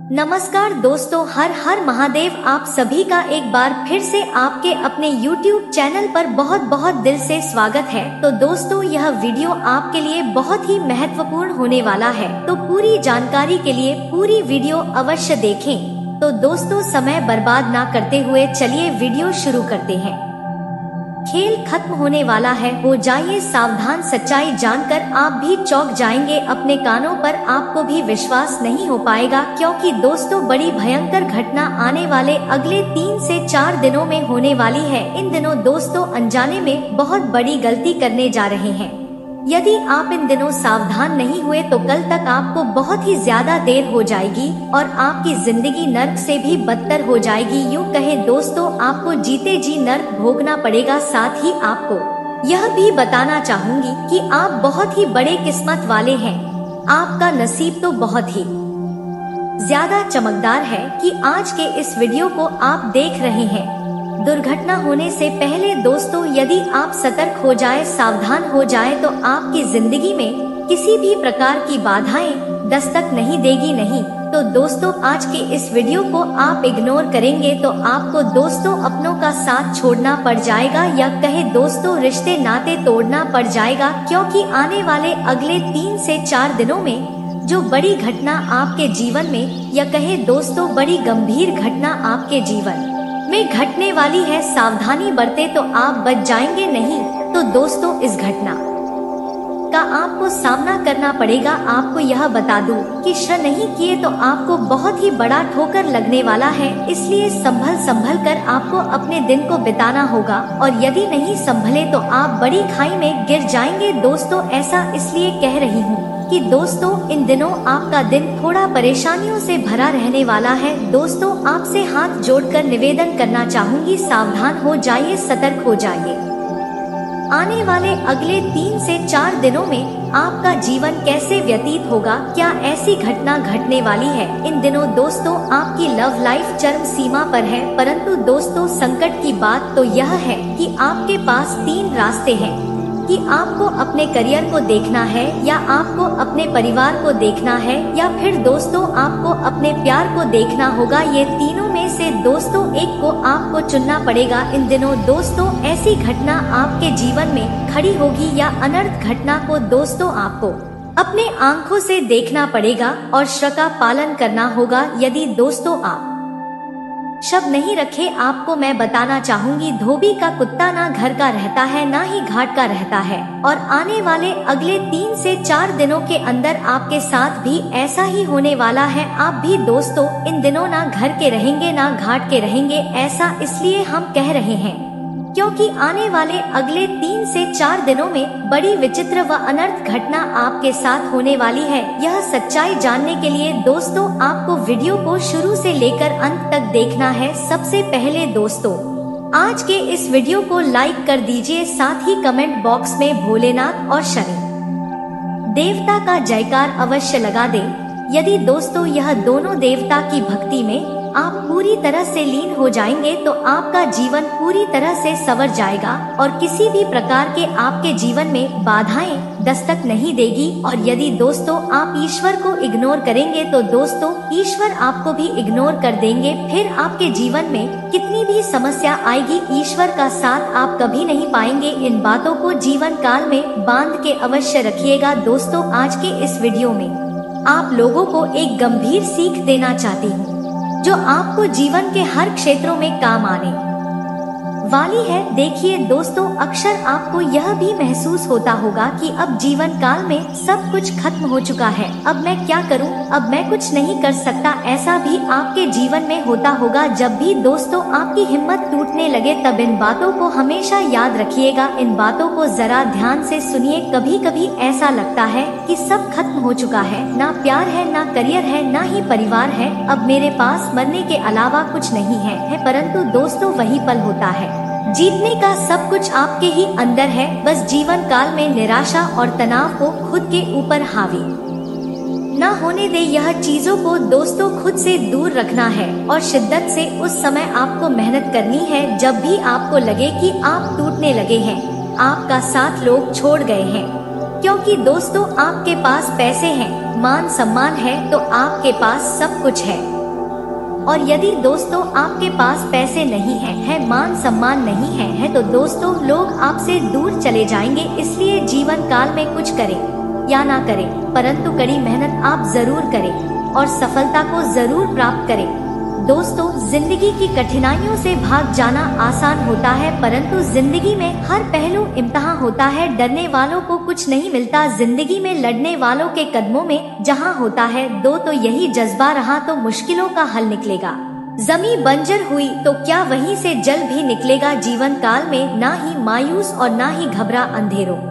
नमस्कार दोस्तों, हर हर महादेव। आप सभी का एक बार फिर से आपके अपने YouTube चैनल पर बहुत बहुत दिल से स्वागत है। तो दोस्तों, यह वीडियो आपके लिए बहुत ही महत्वपूर्ण होने वाला है, तो पूरी जानकारी के लिए पूरी वीडियो अवश्य देखें। तो दोस्तों, समय बर्बाद ना करते हुए चलिए वीडियो शुरू करते हैं। खेल खत्म होने वाला है, हो जाइए सावधान। सच्चाई जानकर आप भी चौंक जाएंगे, अपने कानों पर आपको भी विश्वास नहीं हो पाएगा, क्योंकि दोस्तों बड़ी भयंकर घटना आने वाले अगले 3 से 4 दिनों में होने वाली है। इन दिनों दोस्तों अनजाने में बहुत बड़ी गलती करने जा रहे हैं। यदि आप इन दिनों सावधान नहीं हुए तो कल तक आपको बहुत ही ज्यादा देर हो जाएगी और आपकी जिंदगी नर्क से भी बदतर हो जाएगी। यूँ कहें दोस्तों, आपको जीते जी नर्क भोगना पड़ेगा। साथ ही आपको यह भी बताना चाहूंगी कि आप बहुत ही बड़े किस्मत वाले हैं। आपका नसीब तो बहुत ही ज्यादा चमकदार है कि आज के इस वीडियो को आप देख रहे हैं। दुर्घटना होने से पहले दोस्तों यदि आप सतर्क हो जाए, सावधान हो जाए, तो आपकी जिंदगी में किसी भी प्रकार की बाधाएं दस्तक नहीं देगी। नहीं तो दोस्तों आज के इस वीडियो को आप इग्नोर करेंगे तो आपको दोस्तों अपनों का साथ छोड़ना पड़ जाएगा, या कहे दोस्तों रिश्ते नाते तोड़ना पड़ जाएगा, क्योंकि आने वाले अगले 3 से 4 दिनों में जो बड़ी घटना आपके जीवन में, या कहे दोस्तों बड़ी गंभीर घटना आपके जीवन में घटने वाली है। सावधानी बरते तो आप बच जाएंगे, नहीं तो दोस्तों इस घटना का आपको सामना करना पड़ेगा। आपको यह बता दूं कि श्रद्धा नहीं किए तो आपको बहुत ही बड़ा ठोकर लगने वाला है, इसलिए संभल कर आपको अपने दिन को बिताना होगा, और यदि नहीं संभले तो आप बड़ी खाई में गिर जाएंगे। दोस्तों ऐसा इसलिए कह रही हूँ कि दोस्तों इन दिनों आपका दिन थोड़ा परेशानियों से भरा रहने वाला है। दोस्तों आपसे हाथ जोड़कर निवेदन करना चाहूंगी, सावधान हो जाइए, सतर्क हो जाइए। आने वाले अगले 3 से 4 दिनों में आपका जीवन कैसे व्यतीत होगा, क्या ऐसी घटना घटने वाली है। इन दिनों दोस्तों आपकी लव लाइफ चरम सीमा पर है, परंतु दोस्तों संकट की बात तो यह है कि आपके पास 3 रास्ते हैं कि आपको अपने करियर को देखना है, या आपको अपने परिवार को देखना है, या फिर दोस्तों आपको अपने प्यार को देखना होगा। ये तीनों में से दोस्तों एक को आपको चुनना पड़ेगा। इन दिनों दोस्तों ऐसी घटना आपके जीवन में खड़ी होगी, या अनर्थ घटना को दोस्तों आपको अपने आंखों से देखना पड़ेगा और श्रद्धा का पालन करना होगा। यदि दोस्तों आप शब्द नहीं रखे, आपको मैं बताना चाहूंगी, धोबी का कुत्ता ना घर का रहता है ना ही घाट का रहता है, और आने वाले अगले 3 से 4 दिनों के अंदर आपके साथ भी ऐसा ही होने वाला है। आप भी दोस्तों इन दिनों ना घर के रहेंगे ना घाट के रहेंगे। ऐसा इसलिए हम कह रहे हैं क्योंकि आने वाले अगले 3 से 4 दिनों में बड़ी विचित्र व अनर्थ घटना आपके साथ होने वाली है। यह सच्चाई जानने के लिए दोस्तों आपको वीडियो को शुरू से लेकर अंत तक देखना है। सबसे पहले दोस्तों आज के इस वीडियो को लाइक कर दीजिए, साथ ही कमेंट बॉक्स में भोलेनाथ और शनि देवता का जयकार अवश्य लगा दे। यदि दोस्तों यह दोनों देवता की भक्ति में आप पूरी तरह से लीन हो जाएंगे तो आपका जीवन पूरी तरह से संवर जाएगा, और किसी भी प्रकार के आपके जीवन में बाधाएं दस्तक नहीं देगी। और यदि दोस्तों आप ईश्वर को इग्नोर करेंगे तो दोस्तों ईश्वर आपको भी इग्नोर कर देंगे। फिर आपके जीवन में कितनी भी समस्या आएगी, ईश्वर का साथ आप कभी नहीं पाएंगे। इन बातों को जीवन काल में बांध के अवश्य रखिएगा। दोस्तों आज के इस वीडियो में आप लोगों को एक गंभीर सीख देना चाहती हूँ, जो आपको जीवन के हर क्षेत्रों में काम आने वाली है। देखिए दोस्तों, अक्सर आपको यह भी महसूस होता होगा कि अब जीवन काल में सब कुछ खत्म हो चुका है, अब मैं क्या करूं, अब मैं कुछ नहीं कर सकता। ऐसा भी आपके जीवन में होता होगा। जब भी दोस्तों आपकी हिम्मत टूटने लगे तब इन बातों को हमेशा याद रखिएगा। इन बातों को जरा ध्यान से सुनिए। कभी कभी ऐसा लगता है कि सब खत्म हो चुका है, ना प्यार है, ना करियर है, ना ही परिवार है, अब मेरे पास मरने के अलावा कुछ नहीं है। परंतु दोस्तों वही पल होता है, जीतने का सब कुछ आपके ही अंदर है। बस जीवन काल में निराशा और तनाव को खुद के ऊपर हावी ना होने दे। यह चीजों को दोस्तों खुद से दूर रखना है, और शिद्दत से उस समय आपको मेहनत करनी है जब भी आपको लगे कि आप टूटने लगे हैं, आपका साथ लोग छोड़ गए हैं, क्योंकि दोस्तों आपके पास पैसे हैं, मान सम्मान है तो आपके पास सब कुछ है। और यदि दोस्तों आपके पास पैसे नहीं है मान सम्मान नहीं है तो दोस्तों लोग आपसे दूर चले जाएंगे। इसलिए जीवन काल में कुछ करें या ना करें, परंतु कड़ी मेहनत आप जरूर करें और सफलता को जरूर प्राप्त करें। दोस्तों जिंदगी की कठिनाइयों से भाग जाना आसान होता है, परंतु जिंदगी में हर पहलू इम्तिहान होता है। डरने वालों को कुछ नहीं मिलता, जिंदगी में लड़ने वालों के कदमों में जहां होता है दो तो यही जज्बा रहा तो मुश्किलों का हल निकलेगा। जमीन बंजर हुई तो क्या वहीं से जल भी निकलेगा। जीवन काल में ना ही मायूस और ना ही घबरा, अंधेरों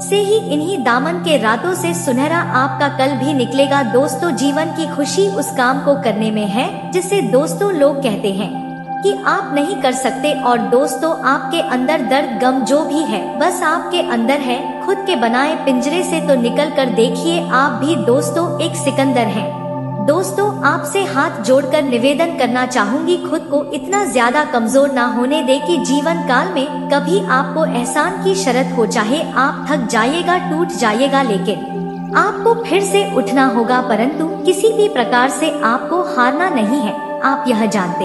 से ही इन्हीं दामन के रातों से सुनहरा आपका कल भी निकलेगा। दोस्तों जीवन की खुशी उस काम को करने में है जिसे दोस्तों लोग कहते हैं कि आप नहीं कर सकते। और दोस्तों आपके अंदर दर्द गम जो भी है बस आपके अंदर है, खुद के बनाए पिंजरे से तो निकल कर देखिए आप भी दोस्तों एक सिकंदर हैं। दोस्तों आपसे हाथ जोड़कर निवेदन करना चाहूंगी, खुद को इतना ज्यादा कमजोर ना होने दे कि जीवन काल में कभी आपको एहसान की शरत हो। चाहे आप थक जाइएगा, टूट जाइएगा, लेकिन आपको फिर से उठना होगा, परंतु किसी भी प्रकार से आपको हारना नहीं है। आप यह जानते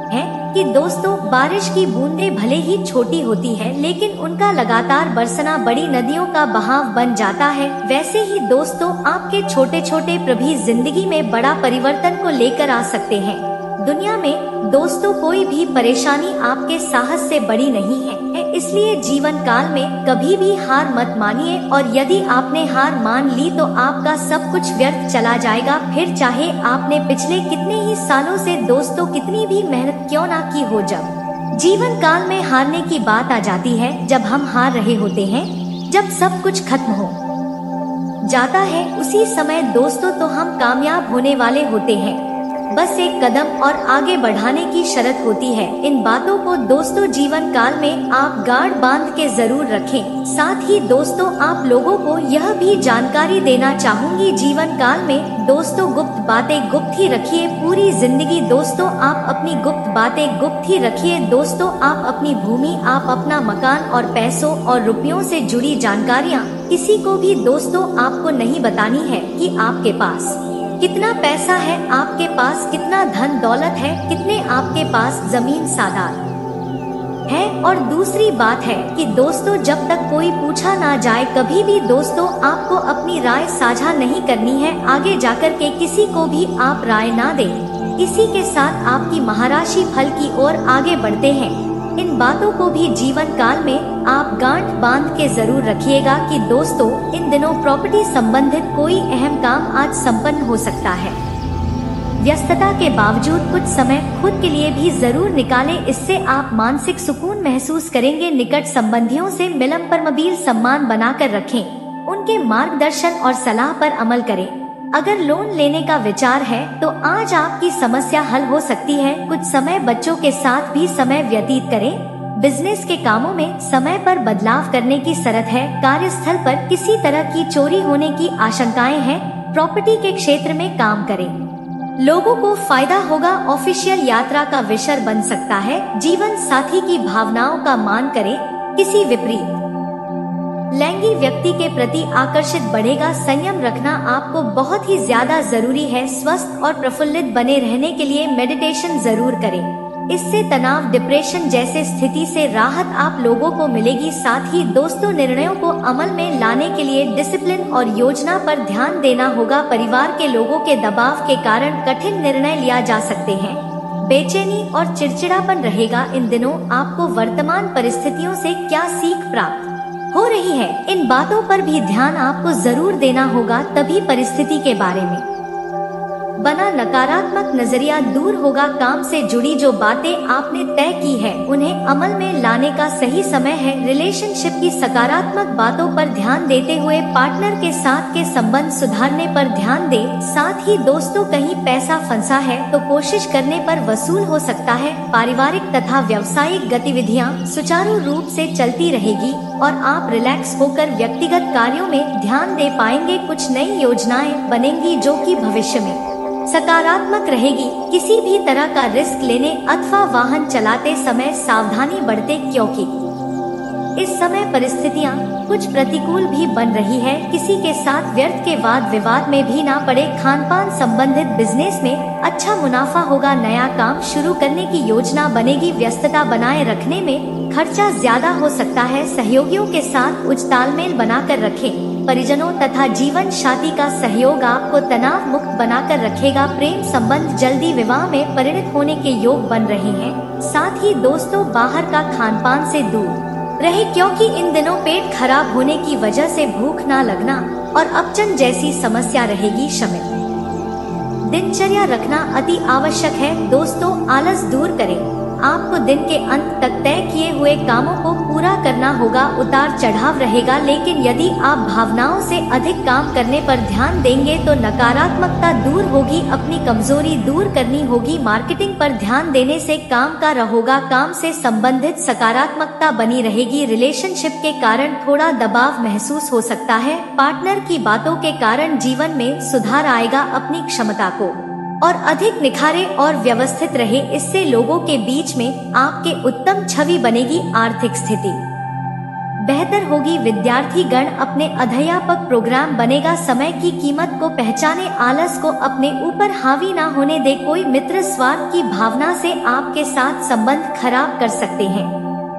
हैं कि दोस्तों बारिश की बूंदें भले ही छोटी होती है लेकिन उनका लगातार बरसना बड़ी नदियों का बहाव बन जाता है। वैसे ही दोस्तों आपके छोटे छोटे प्रभी जिंदगी में बड़ा परिवर्तन को लेकर आ सकते हैं। दुनिया में दोस्तों कोई भी परेशानी आपके साहस से बड़ी नहीं है, इसलिए जीवन काल में कभी भी हार मत मानिए। और यदि आपने हार मान ली तो आपका सब कुछ व्यर्थ चला जाएगा। फिर चाहे आपने पिछले कितने ही सालों से दोस्तों कितनी भी मेहनत क्यों ना की हो, जब जीवन काल में हारने की बात आ जाती है, जब हम हार रहे होते हैं, जब सब कुछ खत्म हो जाता है, उसी समय दोस्तों तो हम कामयाब होने वाले होते हैं। बस एक कदम और आगे बढ़ाने की शर्त होती है। इन बातों को दोस्तों जीवन काल में आप गाढ़ बांध के जरूर रखें। साथ ही दोस्तों आप लोगों को यह भी जानकारी देना चाहूंगी, जीवन काल में दोस्तों गुप्त बातें गुप्त ही रखिए। पूरी जिंदगी दोस्तों आप अपनी गुप्त बातें गुप्त ही रखिए। दोस्तों आप अपनी भूमि, आप अपना मकान और पैसों और रुपयों से जुड़ी जानकारियाँ किसी को भी दोस्तों आपको नहीं बतानी है कि आपके पास कितना पैसा है, आपके पास कितना धन दौलत है, कितने आपके पास जमीन सादात है। और दूसरी बात है कि दोस्तों जब तक कोई पूछा ना जाए कभी भी दोस्तों आपको अपनी राय साझा नहीं करनी है। आगे जाकर के किसी को भी आप राय ना दें। इसी के साथ आपकी महाराशि फल की ओर आगे बढ़ते हैं। इन बातों को भी जीवन काल में आप गांठ बांध के जरूर रखिएगा कि दोस्तों इन दिनों प्रॉपर्टी संबंधित कोई अहम काम आज संपन्न हो सकता है। व्यस्तता के बावजूद कुछ समय खुद के लिए भी जरूर निकालें, इससे आप मानसिक सुकून महसूस करेंगे। निकट संबंधियों से मिलन पर मबील सम्मान बनाकर रखें, उनके मार्गदर्शन और सलाह पर अमल करें। अगर लोन लेने का विचार है तो आज आपकी समस्या हल हो सकती है। कुछ समय बच्चों के साथ भी समय व्यतीत करें। बिजनेस के कामों में समय पर बदलाव करने की शर्त है। कार्यस्थल पर किसी तरह की चोरी होने की आशंकाएं हैं। प्रॉपर्टी के क्षेत्र में काम करें, लोगों को फायदा होगा। ऑफिशियल यात्रा का विषय बन सकता है। जीवन साथी की भावनाओं का मान करें। किसी विपरीत लैंगिक व्यक्ति के प्रति आकर्षित बढ़ेगा। संयम रखना आपको बहुत ही ज्यादा जरूरी है। स्वस्थ और प्रफुल्लित बने रहने के लिए मेडिटेशन जरूर करें। इससे तनाव, डिप्रेशन जैसे स्थिति से राहत आप लोगों को मिलेगी। साथ ही दोस्तों निर्णयों को अमल में लाने के लिए डिसिप्लिन और योजना पर ध्यान देना होगा। परिवार के लोगों के दबाव के कारण कठिन निर्णय लिया जा सकते हैं। बेचैनी और चिड़चिड़ापन रहेगा। इन दिनों आपको वर्तमान परिस्थितियों से क्या सीख प्राप्त हो रही है, इन बातों पर भी ध्यान आपको जरूर देना होगा। तभी परिस्थिति के बारे में बना नकारात्मक नजरिया दूर होगा। काम से जुड़ी जो बातें आपने तय की है उन्हें अमल में लाने का सही समय है। रिलेशनशिप की सकारात्मक बातों पर ध्यान देते हुए पार्टनर के साथ के संबंध सुधारने पर ध्यान दें। साथ ही दोस्तों कहीं पैसा फंसा है तो कोशिश करने पर वसूल हो सकता है। पारिवारिक तथा व्यावसायिक गतिविधियां सुचारू रूप से चलती रहेगी और आप रिलैक्स होकर व्यक्तिगत कार्यों में ध्यान दे पाएंगे। कुछ नई योजनाएं बनेंगी जो कि भविष्य में सकारात्मक रहेगी। किसी भी तरह का रिस्क लेने अथवा वाहन चलाते समय सावधानी बरतें, क्योंकि इस समय परिस्थितियाँ कुछ प्रतिकूल भी बन रही है। किसी के साथ व्यर्थ के वाद विवाद में भी ना पड़े। खानपान संबंधित बिजनेस में अच्छा मुनाफा होगा। नया काम शुरू करने की योजना बनेगी। व्यस्तता बनाए रखने में खर्चा ज्यादा हो सकता है। सहयोगियों के साथ उच्च तालमेल बनाकर रखें। परिजनों तथा जीवन साथी का सहयोग आपको तनाव मुक्त बनाकर रखेगा। प्रेम संबंध जल्दी विवाह में परिणत होने के योग बन रहे हैं। साथ ही दोस्तों, बाहर का खानपान से दूर रहे, क्योंकि इन दिनों पेट खराब होने की वजह से भूख ना लगना और अपचन जैसी समस्या रहेगी। शामिल दिनचर्या रखना अति आवश्यक है। दोस्तों, आलस दूर करें। आपको दिन के अंत तक तय किए हुए कामों को पूरा करना होगा। उतार चढ़ाव रहेगा, लेकिन यदि आप भावनाओं से अधिक काम करने पर ध्यान देंगे तो नकारात्मकता दूर होगी। अपनी कमजोरी दूर करनी होगी। मार्केटिंग पर ध्यान देने से काम का रहोगा। काम से संबंधित सकारात्मकता बनी रहेगी। रिलेशनशिप के कारण थोड़ा दबाव महसूस हो सकता है। पार्टनर की बातों के कारण जीवन में सुधार आएगा। अपनी क्षमता को और अधिक निखारे और व्यवस्थित रहे, इससे लोगों के बीच में आपके उत्तम छवि बनेगी। आर्थिक स्थिति बेहतर होगी। विद्यार्थी गण अपने अध्यापक प्रोग्राम बनेगा। समय की कीमत को पहचाने। आलस को अपने ऊपर हावी ना होने दे। कोई मित्र स्वार्थ की भावना से आपके साथ संबंध खराब कर सकते हैं,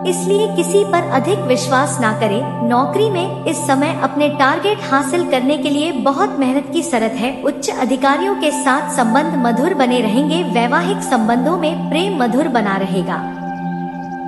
इसलिए किसी पर अधिक विश्वास ना करें। नौकरी में इस समय अपने टारगेट हासिल करने के लिए बहुत मेहनत की जरूरत है। उच्च अधिकारियों के साथ संबंध मधुर बने रहेंगे। वैवाहिक संबंधों में प्रेम मधुर बना रहेगा।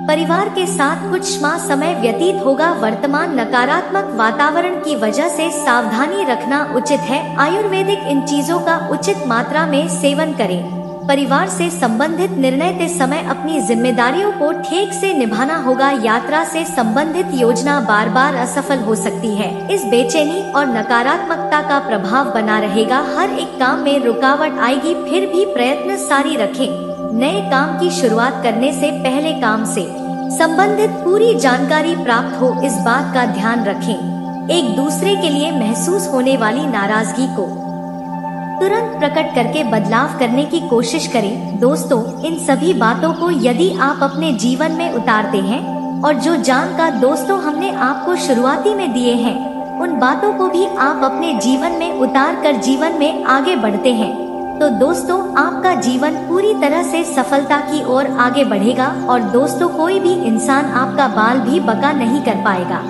परिवार के साथ कुछ माह समय व्यतीत होगा। वर्तमान नकारात्मक वातावरण की वजह से सावधानी रखना उचित है। आयुर्वेदिक इन चीजों का उचित मात्रा में सेवन करें। परिवार से संबंधित निर्णय के समय अपनी जिम्मेदारियों को ठीक से निभाना होगा। यात्रा से संबंधित योजना बार बार असफल हो सकती है। इस बेचैनी और नकारात्मकता का प्रभाव बना रहेगा। हर एक काम में रुकावट आएगी, फिर भी प्रयत्न जारी रखें। नए काम की शुरुआत करने से पहले काम से संबंधित पूरी जानकारी प्राप्त हो, इस बात का ध्यान रखें। एक दूसरे के लिए महसूस होने वाली नाराजगी को तुरंत प्रकट करके बदलाव करने की कोशिश करें। दोस्तों, इन सभी बातों को यदि आप अपने जीवन में उतारते हैं और जो जानकार दोस्तों हमने आपको शुरुआती में दिए हैं, उन बातों को भी आप अपने जीवन में उतार कर जीवन में आगे बढ़ते हैं, तो दोस्तों आपका जीवन पूरी तरह से सफलता की ओर आगे बढ़ेगा। और दोस्तों, कोई भी इंसान आपका बाल भी बका नहीं कर पाएगा।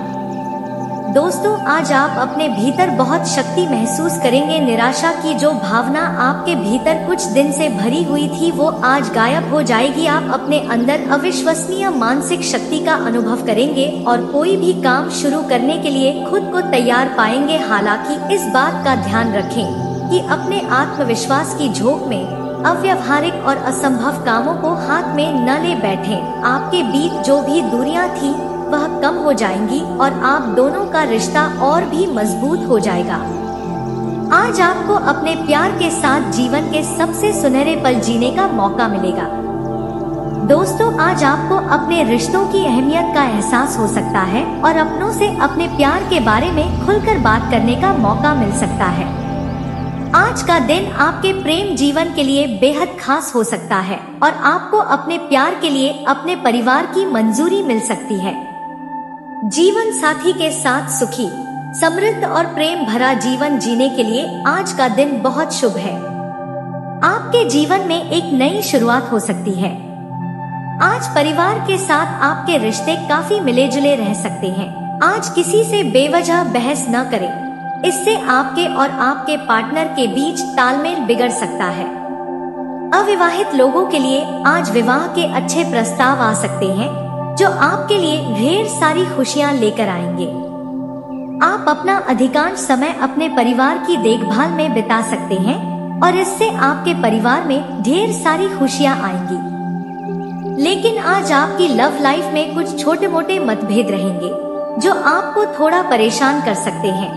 दोस्तों, आज आप अपने भीतर बहुत शक्ति महसूस करेंगे। निराशा की जो भावना आपके भीतर कुछ दिन से भरी हुई थी, वो आज गायब हो जाएगी। आप अपने अंदर अविश्वसनीय मानसिक शक्ति का अनुभव करेंगे और कोई भी काम शुरू करने के लिए खुद को तैयार पाएंगे। हालांकि इस बात का ध्यान रखें कि अपने आत्मविश्वास की झोंक में अव्यवहारिक और असंभव कामों को हाथ में न ले बैठें। आपके बीच जो भी दूरियां थी वह कम हो जाएंगी और आप दोनों का रिश्ता और भी मजबूत हो जाएगा। आज आपको अपने प्यार के साथ जीवन के सबसे सुनहरे पल जीने का मौका मिलेगा। दोस्तों, आज आपको अपने रिश्तों की अहमियत का एहसास हो सकता है और अपनों से अपने प्यार के बारे में खुलकर बात करने का मौका मिल सकता है। आज का दिन आपके प्रेम जीवन के लिए बेहद खास हो सकता है और आपको अपने प्यार के लिए अपने परिवार की मंजूरी मिल सकती है। जीवन साथी के साथ सुखी, समृद्ध और प्रेम भरा जीवन जीने के लिए आज का दिन बहुत शुभ है। आपके जीवन में एक नई शुरुआत हो सकती है। आज परिवार के साथ आपके रिश्ते काफी मिले जुले रह सकते हैं। आज किसी से बेवजह बहस न करें, इससे आपके और आपके पार्टनर के बीच तालमेल बिगड़ सकता है। अविवाहित लोगों के लिए आज विवाह के अच्छे प्रस्ताव आ सकते हैं जो आपके लिए ढेर सारी खुशियां लेकर आएंगे। आप अपना अधिकांश समय अपने परिवार की देखभाल में बिता सकते हैं और इससे आपके परिवार में ढेर सारी खुशियां आएंगी। लेकिन आज आपकी लव लाइफ में कुछ छोटे मोटे मतभेद रहेंगे जो आपको थोड़ा परेशान कर सकते हैं।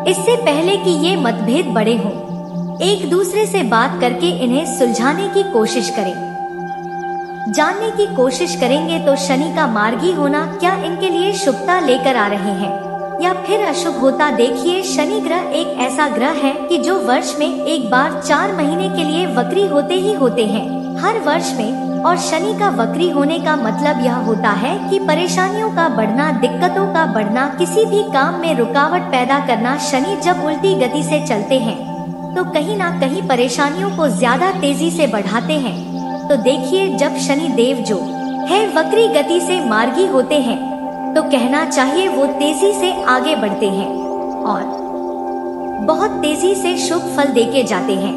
इससे पहले कि ये मतभेद बड़े हों, एक दूसरे से बात करके इन्हें सुलझाने की कोशिश करें। जानने की कोशिश करेंगे तो शनि का मार्गी होना क्या इनके लिए शुभता लेकर आ रहे हैं या फिर अशुभ होता। देखिए, शनि ग्रह एक ऐसा ग्रह है कि जो वर्ष में एक बार 4 महीने के लिए वक्री होते ही होते हैं। हर वर्ष में और शनि का वक्री होने का मतलब यह होता है कि परेशानियों का बढ़ना, दिक्कतों का बढ़ना, किसी भी काम में रुकावट पैदा करना। शनि जब उल्टी गति से चलते हैं तो कहीं ना कहीं परेशानियों को ज्यादा तेजी से बढ़ाते हैं। तो देखिए, जब शनि देव जो है वक्री गति से मार्गी होते हैं तो कहना चाहिए वो तेजी से आगे बढ़ते हैं और बहुत तेजी से शुभ फल देके जाते हैं।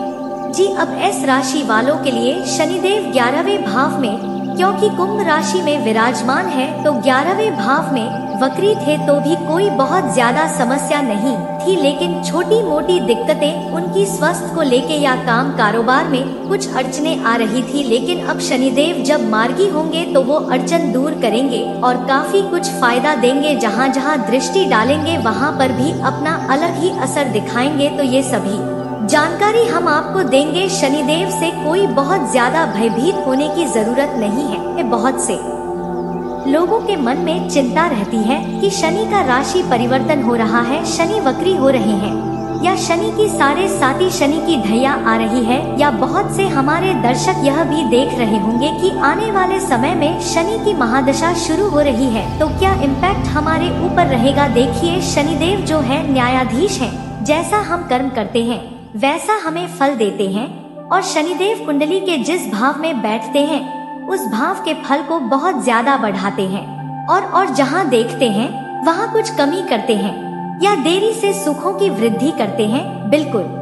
जी, अब एस राशि वालों के लिए शनिदेव 11वें भाव में, क्योंकि कुंभ राशि में विराजमान है, तो 11वें भाव में वक्री थे तो भी कोई बहुत ज्यादा समस्या नहीं थी, लेकिन छोटी मोटी दिक्कतें उनकी स्वास्थ्य को लेके या काम कारोबार में कुछ अड़चने आ रही थी। लेकिन अब शनिदेव जब मार्गी होंगे तो वो अड़चन दूर करेंगे और काफी कुछ फायदा देंगे। जहाँ जहाँ दृष्टि डालेंगे वहाँ पर भी अपना अलग ही असर दिखाएंगे। तो ये सभी जानकारी हम आपको देंगे। शनिदेव से कोई बहुत ज्यादा भयभीत होने की जरूरत नहीं है। बहुत से लोगों के मन में चिंता रहती है कि शनि का राशि परिवर्तन हो रहा है, शनि वक्री हो रहे हैं, या शनि की साढ़े साती शनि की ढैया आ रही है, या बहुत से हमारे दर्शक यह भी देख रहे होंगे कि आने वाले समय में शनि की महादशा शुरू हो रही है, तो क्या इम्पैक्ट हमारे ऊपर रहेगा। देखिए, शनिदेव जो है न्यायाधीश हैं। जैसा हम कर्म करते हैं वैसा हमें फल देते हैं, और शनिदेव कुंडली के जिस भाव में बैठते हैं उस भाव के फल को बहुत ज्यादा बढ़ाते हैं, और जहाँ देखते हैं वहाँ कुछ कमी करते हैं या देरी से सुखों की वृद्धि करते हैं। बिल्कुल,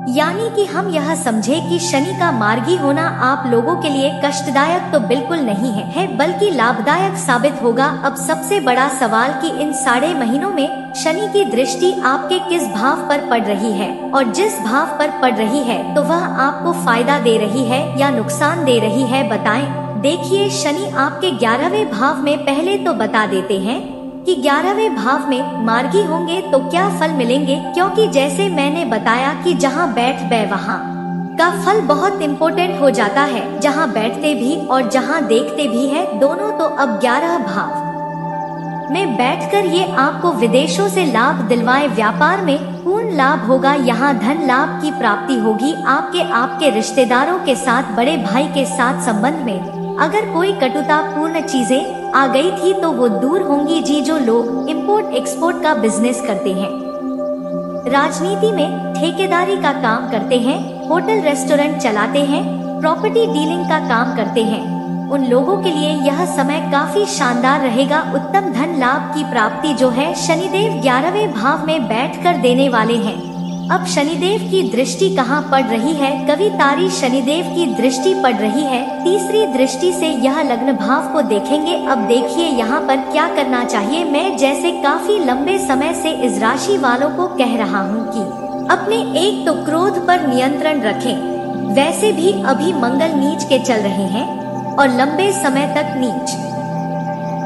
यानी कि हम यह समझे कि शनि का मार्गी होना आप लोगों के लिए कष्टदायक तो बिल्कुल नहीं है, बल्कि लाभदायक साबित होगा। अब सबसे बड़ा सवाल कि इन 6.5 महीनों में शनि की दृष्टि आपके किस भाव पर पड़ रही है, और जिस भाव पर पड़ रही है तो वह आपको फायदा दे रही है या नुकसान दे रही है, बताएं। देखिए, शनि आपके 11वें भाव में, पहले तो बता देते हैं कि 11वें भाव में मार्गी होंगे तो क्या फल मिलेंगे, क्योंकि जैसे मैंने बताया कि जहाँ बैठ गए वहाँ का फल बहुत इम्पोर्टेंट हो जाता है। जहाँ बैठते भी और जहाँ देखते भी है दोनों, तो अब 11 भाव में बैठकर ये आपको विदेशों से लाभ दिलवाए, व्यापार में पूर्ण लाभ होगा, यहाँ धन लाभ की प्राप्ति होगी। आपके रिश्तेदारों के साथ, बड़े भाई के साथ संबंध में अगर कोई कटुता पूर्ण चीजें आ गई थी तो वो दूर होंगी। जी, जो लोग इंपोर्ट एक्सपोर्ट का बिजनेस करते हैं, राजनीति में ठेकेदारी का काम करते हैं, होटल रेस्टोरेंट चलाते हैं, प्रॉपर्टी डीलिंग का काम करते हैं, उन लोगों के लिए यह समय काफी शानदार रहेगा। उत्तम धन लाभ की प्राप्ति जो है शनिदेव 11वें भाव में बैठकर देने वाले हैं। अब शनिदेव की दृष्टि कहाँ पड़ रही है? कवि तारी शनिदेव की दृष्टि पड़ रही है तीसरी दृष्टि से, यह लग्न भाव को देखेंगे। अब देखिए यहाँ पर क्या करना चाहिए। मैं जैसे काफी लंबे समय से इस राशि वालों को कह रहा हूँ कि अपने एक तो क्रोध पर नियंत्रण रखें। वैसे भी अभी मंगल नीच के चल रहे हैं और लंबे समय तक नीच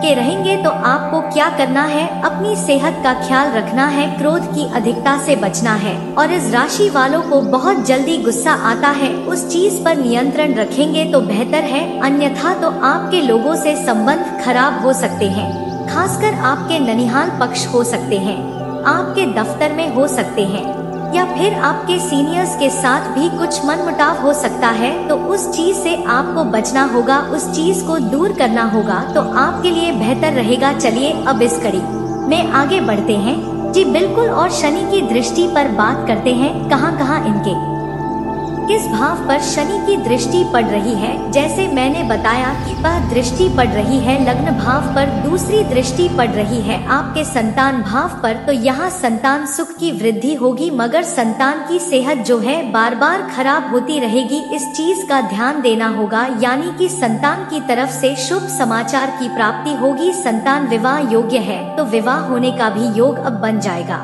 के रहेंगे, तो आपको क्या करना है? अपनी सेहत का ख्याल रखना है, क्रोध की अधिकता से बचना है। और इस राशि वालों को बहुत जल्दी गुस्सा आता है, उस चीज पर नियंत्रण रखेंगे तो बेहतर है, अन्यथा तो आपके लोगों से संबंध खराब हो सकते हैं। खासकर आपके ननिहाल पक्ष हो सकते हैं, आपके दफ्तर में हो सकते हैं, या फिर आपके सीनियर्स के साथ भी कुछ मनमुटाव हो सकता है। तो उस चीज से आपको बचना होगा, उस चीज को दूर करना होगा, तो आपके लिए बेहतर रहेगा। चलिए अब इस कड़ी में आगे बढ़ते हैं। जी बिल्कुल, और शनि की दृष्टि पर बात करते हैं, कहाँ कहाँ इनके किस भाव पर शनि की दृष्टि पड़ रही है। जैसे मैंने बताया कि वह दृष्टि पड़ रही है लग्न भाव पर, दूसरी दृष्टि पड़ रही है आपके संतान भाव पर। तो यहाँ संतान सुख की वृद्धि होगी, मगर संतान की सेहत जो है बार बार खराब होती रहेगी, इस चीज का ध्यान देना होगा। यानी कि संतान की तरफ से शुभ समाचार की प्राप्ति होगी। संतान विवाह योग्य है तो विवाह होने का भी योग अब बन जाएगा,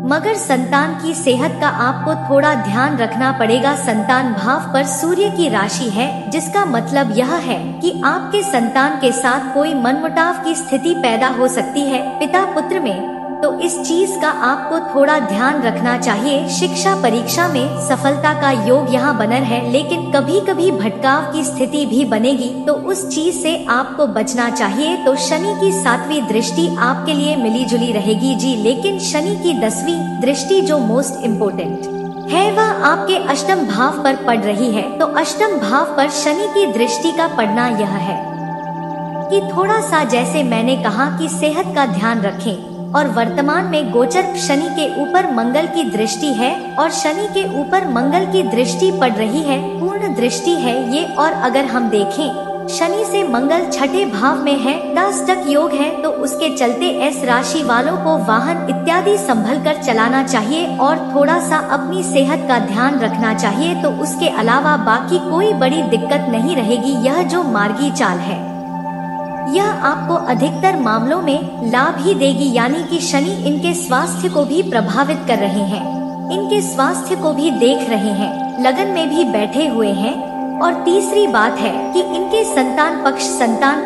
मगर संतान की सेहत का आपको थोड़ा ध्यान रखना पड़ेगा। संतान भाव पर सूर्य की राशि है, जिसका मतलब यह है कि आपके संतान के साथ कोई मनमुटाव की स्थिति पैदा हो सकती है पिता पुत्र में, तो इस चीज का आपको थोड़ा ध्यान रखना चाहिए। शिक्षा परीक्षा में सफलता का योग यहाँ बनर है, लेकिन कभी कभी भटकाव की स्थिति भी बनेगी, तो उस चीज से आपको बचना चाहिए। तो शनि की 7वीं दृष्टि आपके लिए मिली जुली रहेगी जी, लेकिन शनि की 10वीं दृष्टि जो मोस्ट इम्पोर्टेंट है वह आपके अष्टम भाव पर पड़ रही है। तो अष्टम भाव पर शनि की दृष्टि का पड़ना यह है कि थोड़ा सा, जैसे मैंने कहा, कि सेहत का ध्यान रखें। और वर्तमान में गोचर शनि के ऊपर मंगल की दृष्टि है और शनि के ऊपर मंगल की दृष्टि पड़ रही है, पूर्ण दृष्टि है ये। और अगर हम देखें, शनि से मंगल छठे भाव में है, दाष्टक योग है, तो उसके चलते एस राशि वालों को वाहन इत्यादि संभल कर चलाना चाहिए और थोड़ा सा अपनी सेहत का ध्यान रखना चाहिए। तो उसके अलावा बाकी कोई बड़ी दिक्कत नहीं रहेगी। यह जो मार्गी चाल है यह आपको अधिकतर मामलों में लाभ ही देगी, यानी कि शनि इनके स्वास्थ्य को भी प्रभावित कर रहे हैं, इनके स्वास्थ्य को भी देख रहे हैं, लगन में भी बैठे हुए हैं। और तीसरी बात है कि इनके संतान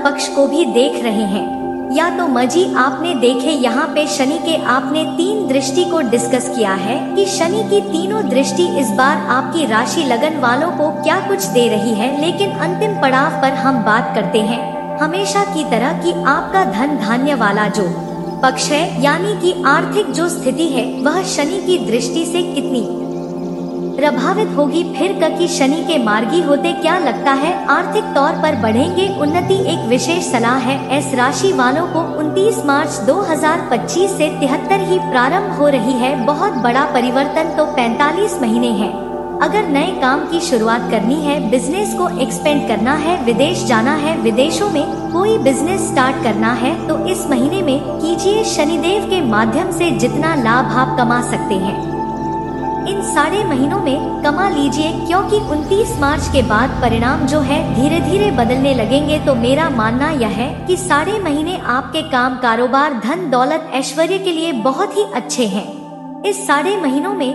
पक्ष को भी देख रहे हैं। या तो मजी आपने देखे, यहाँ पे शनि के आपने 3 दृष्टि को डिस्कस किया है कि शनि की तीनों दृष्टि इस बार आपकी राशि लगन वालों को क्या कुछ दे रही है। लेकिन अंतिम पड़ाव पर हम बात करते हैं हमेशा की तरह कि आपका धन धान्य वाला जो पक्ष है, यानी कि आर्थिक जो स्थिति है, वह शनि की दृष्टि से कितनी प्रभावित होगी। फिर कि शनि के मार्गी होते क्या लगता है आर्थिक तौर पर बढ़ेंगे उन्नति। एक विशेष सलाह है एस राशि वालों को 29 मार्च 2025 से 73 ही प्रारंभ हो रही है। बहुत बड़ा परिवर्तन तो 45 महीने है। अगर नए काम की शुरुआत करनी है, बिजनेस को एक्सपेंड करना है, विदेश जाना है, विदेशों में कोई बिजनेस स्टार्ट करना है, तो इस महीने में कीजिए। शनिदेव के माध्यम से जितना लाभ आप कमा सकते हैं इन सारे महीनों में कमा लीजिए, क्योंकि 29 मार्च के बाद परिणाम जो है धीरे धीरे बदलने लगेंगे। तो मेरा मानना यह है कि सारे महीने आपके काम, कारोबार, धन दौलत, ऐश्वर्य के लिए बहुत ही अच्छे हैं। इस सारे महीनों में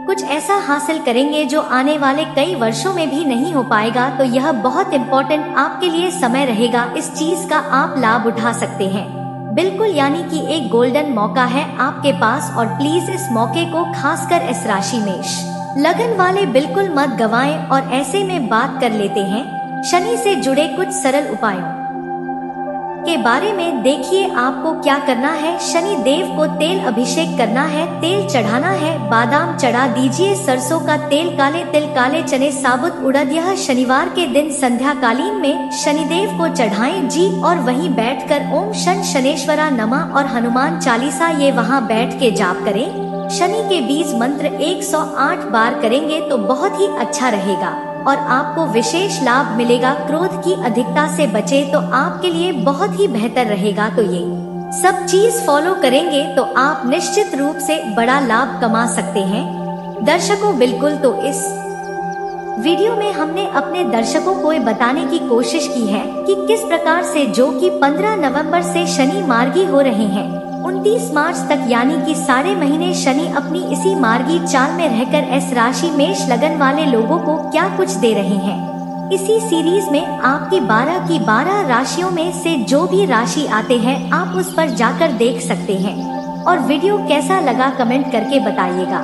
कुछ ऐसा हासिल करेंगे जो आने वाले कई वर्षों में भी नहीं हो पाएगा। तो यह बहुत इम्पोर्टेंट आपके लिए समय रहेगा, इस चीज का आप लाभ उठा सकते हैं बिल्कुल, यानी कि एक गोल्डन मौका है आपके पास। और प्लीज इस मौके को खासकर इस राशि मेष लगन वाले बिल्कुल मत गवाएं। और ऐसे में बात कर लेते हैं शनि से जुड़े कुछ सरल उपायों के बारे में। देखिए आपको क्या करना है, शनि देव को तेल अभिषेक करना है, तेल चढ़ाना है, बादाम चढ़ा दीजिए, सरसों का तेल, काले तिल, काले चने, साबुत उड़द। यह शनिवार के दिन संध्या कालीन में शनिदेव को चढ़ाएं जी। और वहीं बैठकर ओम शन शनेश्वरा नमः और हनुमान चालीसा ये वहां बैठ के जाप करें। शनि के बीज मंत्र 108 बार करेंगे तो बहुत ही अच्छा रहेगा और आपको विशेष लाभ मिलेगा। क्रोध की अधिकता से बचे तो आपके लिए बहुत ही बेहतर रहेगा। तो ये सब चीज फॉलो करेंगे तो आप निश्चित रूप से बड़ा लाभ कमा सकते हैं। दर्शकों बिल्कुल, तो इस वीडियो में हमने अपने दर्शकों को ये बताने की कोशिश की है कि किस प्रकार से, जो कि 15 नवंबर से शनि मार्गी हो रहे हैं 29 मार्च तक, यानी कि सारे महीने शनि अपनी इसी मार्गी चाल में रहकर एस राशि मेष लगन वाले लोगों को क्या कुछ दे रहे हैं। इसी सीरीज में आपकी 12 की 12 राशियों में से जो भी राशि आते हैं आप उस पर जाकर देख सकते हैं। और वीडियो कैसा लगा कमेंट करके बताइएगा।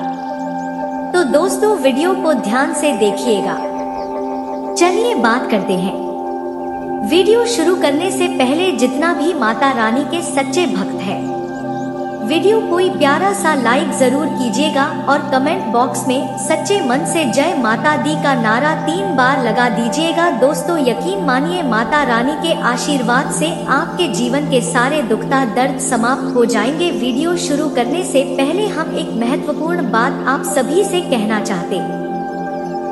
तो दोस्तों वीडियो को ध्यान से देखिएगा। चलिए बात करते हैं। वीडियो शुरू करने से पहले जितना भी माता रानी के सच्चे भक्त हैं, वीडियो कोई प्यारा सा लाइक जरूर कीजिएगा और कमेंट बॉक्स में सच्चे मन से जय माता दी का नारा 3 बार लगा दीजिएगा। दोस्तों यकीन मानिए माता रानी के आशीर्वाद से आपके जीवन के सारे दुखता दर्द समाप्त हो जाएंगे। वीडियो शुरू करने से पहले हम एक महत्वपूर्ण बात आप सभी से कहना चाहते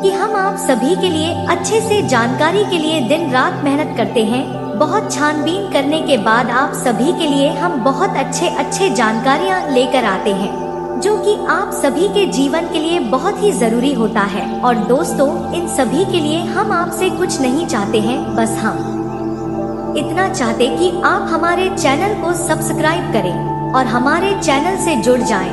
कि हम आप सभी के लिए अच्छे से जानकारी के लिए दिन रात मेहनत करते हैं। बहुत छानबीन करने के बाद आप सभी के लिए हम बहुत अच्छे जानकारियाँ लेकर आते हैं जो कि आप सभी के जीवन के लिए बहुत ही जरूरी होता है। और दोस्तों इन सभी के लिए हम आपसे कुछ नहीं चाहते हैं, बस हम इतना चाहते कि आप हमारे चैनल को सब्सक्राइब करें और हमारे चैनल से जुड़ जाएं,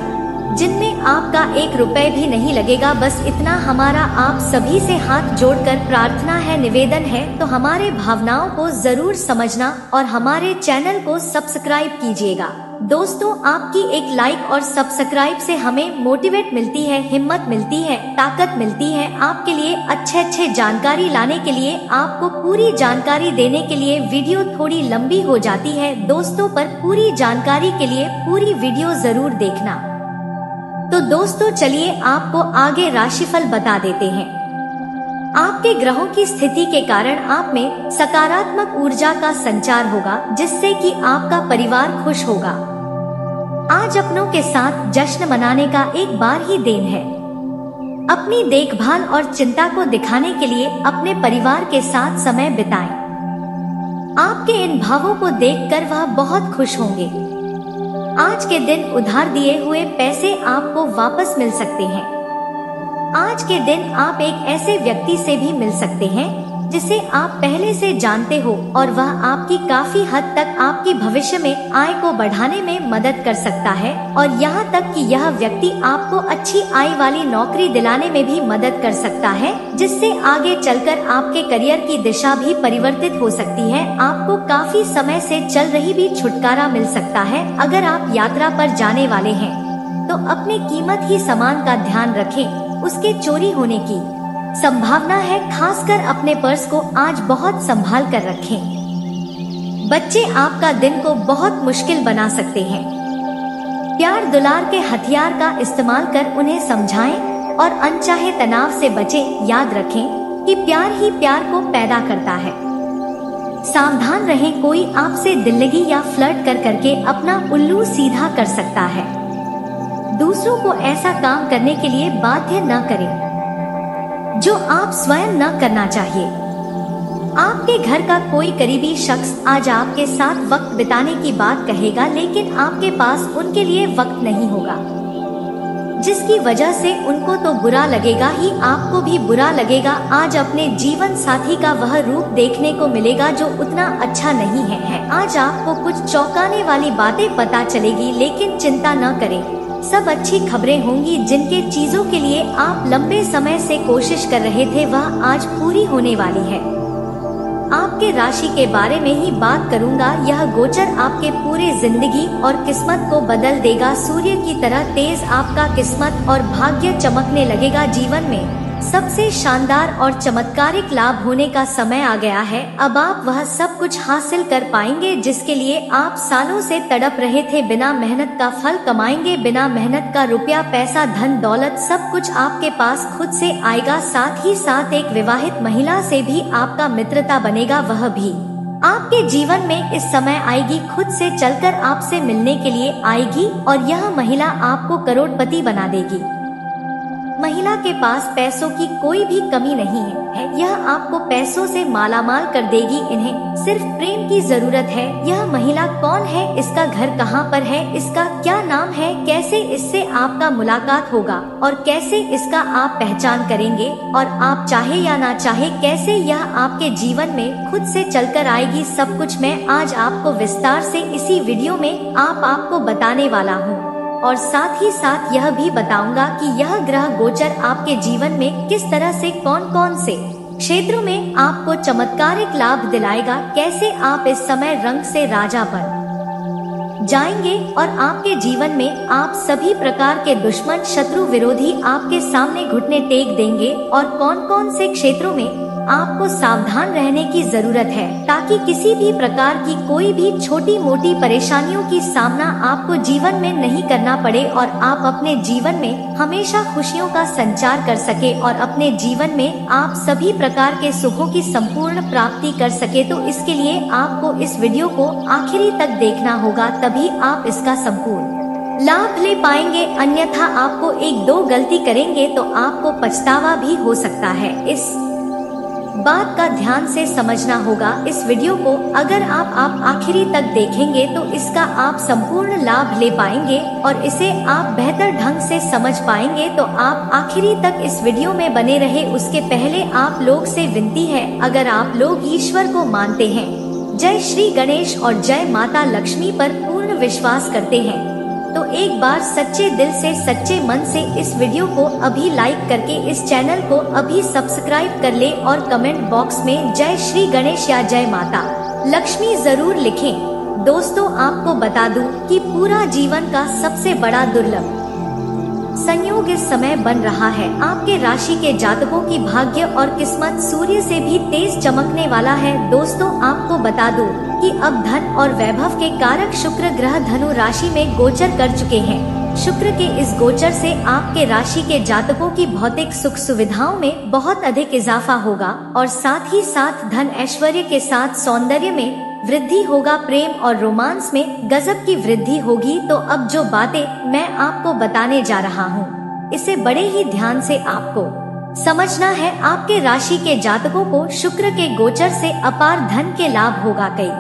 जिनमें आपका 1 रुपए भी नहीं लगेगा। बस इतना हमारा आप सभी से हाथ जोड़कर प्रार्थना है, निवेदन है। तो हमारे भावनाओं को जरूर समझना और हमारे चैनल को सब्सक्राइब कीजिएगा। दोस्तों आपकी एक लाइक और सब्सक्राइब से हमें मोटिवेट मिलती है, हिम्मत मिलती है, ताकत मिलती है आपके लिए अच्छे जानकारी लाने के लिए, आपको पूरी जानकारी देने के लिए। वीडियो थोड़ी लंबी हो जाती है दोस्तों, पर पूरी जानकारी के लिए पूरी वीडियो जरूर देखना। तो दोस्तों चलिए आपको आगे राशिफल बता देते हैं। आपके ग्रहों की स्थिति के कारण आप में सकारात्मक ऊर्जा का संचार होगा, जिससे कि आपका परिवार खुश होगा। आज अपनों के साथ जश्न मनाने का एक बार ही दिन है। अपनी देखभाल और चिंता को दिखाने के लिए अपने परिवार के साथ समय बिताएं। आपके इन भावों को देखकर वह बहुत खुश होंगे। आज के दिन उधार दिए हुए पैसे आपको वापस मिल सकते हैं। आज के दिन आप एक ऐसे व्यक्ति से भी मिल सकते हैं जिसे आप पहले से जानते हो और वह आपकी काफी हद तक आपकी भविष्य में आय को बढ़ाने में मदद कर सकता है, और यहाँ तक कि यह व्यक्ति आपको अच्छी आय वाली नौकरी दिलाने में भी मदद कर सकता है, जिससे आगे चलकर आपके करियर की दिशा भी परिवर्तित हो सकती है। आपको काफी समय से चल रही भी छुटकारा मिल सकता है। अगर आप यात्रा पर जाने वाले हैं तो अपने कीमत ही सामान का ध्यान रखें, उसके चोरी होने की संभावना है। खासकर अपने पर्स को आज बहुत संभाल कर रखें। बच्चे आपका दिन को बहुत मुश्किल बना सकते हैं। प्यार दुलार के हथियार का इस्तेमाल कर उन्हें समझाएं और अनचाहे तनाव से बचें। याद रखें कि प्यार ही प्यार को पैदा करता है। सावधान रहें, कोई आपसे दिल्लगी या फ्लर्ट कर करके अपना उल्लू सीधा कर सकता है। दूसरों को ऐसा काम करने के लिए बाध्य न करें जो आप स्वयं न करना चाहिए। आपके घर का कोई करीबी शख्स आज आपके साथ वक्त बिताने की बात कहेगा, लेकिन आपके पास उनके लिए वक्त नहीं होगा, जिसकी वजह से उनको तो बुरा लगेगा ही, आपको भी बुरा लगेगा। आज अपने जीवन साथी का वह रूप देखने को मिलेगा जो उतना अच्छा नहीं है। आज आपको कुछ चौंकाने वाली बातें पता चलेगी, लेकिन चिंता न करें, सब अच्छी खबरें होंगी। जिनके चीजों के लिए आप लंबे समय से कोशिश कर रहे थे वह आज पूरी होने वाली है। आपके राशि के बारे में ही बात करूंगा। यह गोचर आपके पूरे जिंदगी और किस्मत को बदल देगा। सूर्य की तरह तेज आपका किस्मत और भाग्य चमकने लगेगा। जीवन में सबसे शानदार और चमत्कारिक लाभ होने का समय आ गया है। अब आप वह सब कुछ हासिल कर पाएंगे जिसके लिए आप सालों से तड़प रहे थे। बिना मेहनत का फल कमाएंगे, बिना मेहनत का रुपया, पैसा, धन दौलत सब कुछ आपके पास खुद से आएगा। साथ ही साथ एक विवाहित महिला से भी आपका मित्रता बनेगा, वह भी आपके जीवन में इस समय आएगी, खुद से चलकर आपसे मिलने के लिए आएगी और यह महिला आपको करोड़पति बना देगी। महिला के पास पैसों की कोई भी कमी नहीं है, यह आपको पैसों से मालामाल कर देगी। इन्हें सिर्फ प्रेम की जरूरत है। यह महिला कौन है, इसका घर कहाँ पर है, इसका क्या नाम है, कैसे इससे आपका मुलाकात होगा और कैसे इसका आप पहचान करेंगे, और आप चाहे या ना चाहे कैसे यह आपके जीवन में खुद से चलकर आएगी, सब कुछ मैं आज आपको विस्तार से इसी वीडियो में आपको बताने वाला हूँ। और साथ ही साथ यह भी बताऊंगा कि यह ग्रह गोचर आपके जीवन में किस तरह से कौन कौन से क्षेत्रों में आपको चमत्कारिक लाभ दिलाएगा, कैसे आप इस समय रंग से राजा बन जाएंगे और आपके जीवन में आप सभी प्रकार के दुश्मन, शत्रु, विरोधी आपके सामने घुटने टेक देंगे, और कौन कौन से क्षेत्रों में आपको सावधान रहने की जरूरत है ताकि किसी भी प्रकार की कोई भी छोटी मोटी परेशानियों की सामना आपको जीवन में नहीं करना पड़े और आप अपने जीवन में हमेशा खुशियों का संचार कर सके और अपने जीवन में आप सभी प्रकार के सुखों की संपूर्ण प्राप्ति कर सके। तो इसके लिए आपको इस वीडियो को आखिरी तक देखना होगा, तभी आप इसका संपूर्ण लाभ ले पाएंगे। अन्यथा आपको एक दो गलती करेंगे तो आपको पछतावा भी हो सकता है। इस बात का ध्यान से समझना होगा। इस वीडियो को अगर आप आखिरी तक देखेंगे तो इसका आप संपूर्ण लाभ ले पाएंगे और इसे आप बेहतर ढंग से समझ पाएंगे। तो आप आखिरी तक इस वीडियो में बने रहे। उसके पहले आप लोग से विनती है, अगर आप लोग ईश्वर को मानते हैं, जय श्री गणेश और जय माता लक्ष्मी पर पूर्ण विश्वास करते हैं, तो एक बार सच्चे दिल से, सच्चे मन से इस वीडियो को अभी लाइक करके इस चैनल को अभी सब्सक्राइब कर ले और कमेंट बॉक्स में जय श्री गणेश या जय माता लक्ष्मी जरूर लिखें। दोस्तों आपको बता दूं कि पूरा जीवन का सबसे बड़ा दुर्लभ संयोग इस समय बन रहा है। आपके राशि के जातकों की भाग्य और किस्मत सूर्य से भी तेज चमकने वाला है। दोस्तों आपको बता दूं कि अब धन और वैभव के कारक शुक्र ग्रह धनु राशि में गोचर कर चुके हैं। शुक्र के इस गोचर से आपके राशि के जातकों की भौतिक सुख सुविधाओं में बहुत अधिक इजाफा होगा और साथ ही साथ धन ऐश्वर्य के साथ सौंदर्य में वृद्धि होगा। प्रेम और रोमांस में गजब की वृद्धि होगी। तो अब जो बातें मैं आपको बताने जा रहा हूँ, इसे बड़े ही ध्यान से आपको समझना है। आपके राशि के जातकों को शुक्र के गोचर से अपार धन के लाभ होगा। कई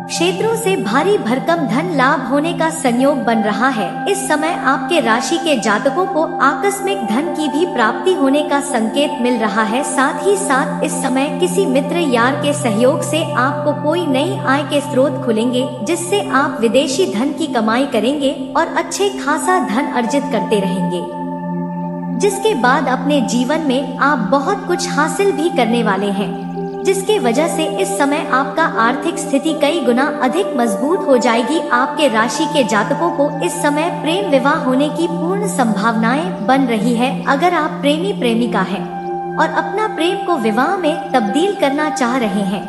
क्षेत्रों से भारी भरकम धन लाभ होने का संयोग बन रहा है। इस समय आपके राशि के जातकों को आकस्मिक धन की भी प्राप्ति होने का संकेत मिल रहा है। साथ ही साथ इस समय किसी मित्र यार के सहयोग से आपको कोई नई आय के स्रोत खुलेंगे, जिससे आप विदेशी धन की कमाई करेंगे और अच्छे खासा धन अर्जित करते रहेंगे, जिसके बाद अपने जीवन में आप बहुत कुछ हासिल भी करने वाले हैं, जिसके वजह से इस समय आपका आर्थिक स्थिति कई गुना अधिक मजबूत हो जाएगी। आपके राशि के जातकों को इस समय प्रेम विवाह होने की पूर्ण संभावनाएं बन रही है। अगर आप प्रेमी प्रेमिका हैं और अपना प्रेम को विवाह में तब्दील करना चाह रहे हैं,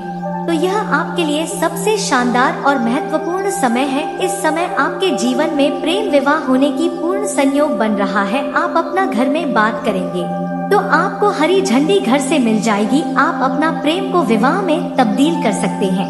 तो यह आपके लिए सबसे शानदार और महत्वपूर्ण समय है। इस समय आपके जीवन में प्रेम विवाह होने की पूर्ण संयोग बन रहा है। आप अपना घर में बात करेंगे तो आपको हरी झंडी घर से मिल जाएगी। आप अपना प्रेम को विवाह में तब्दील कर सकते हैं।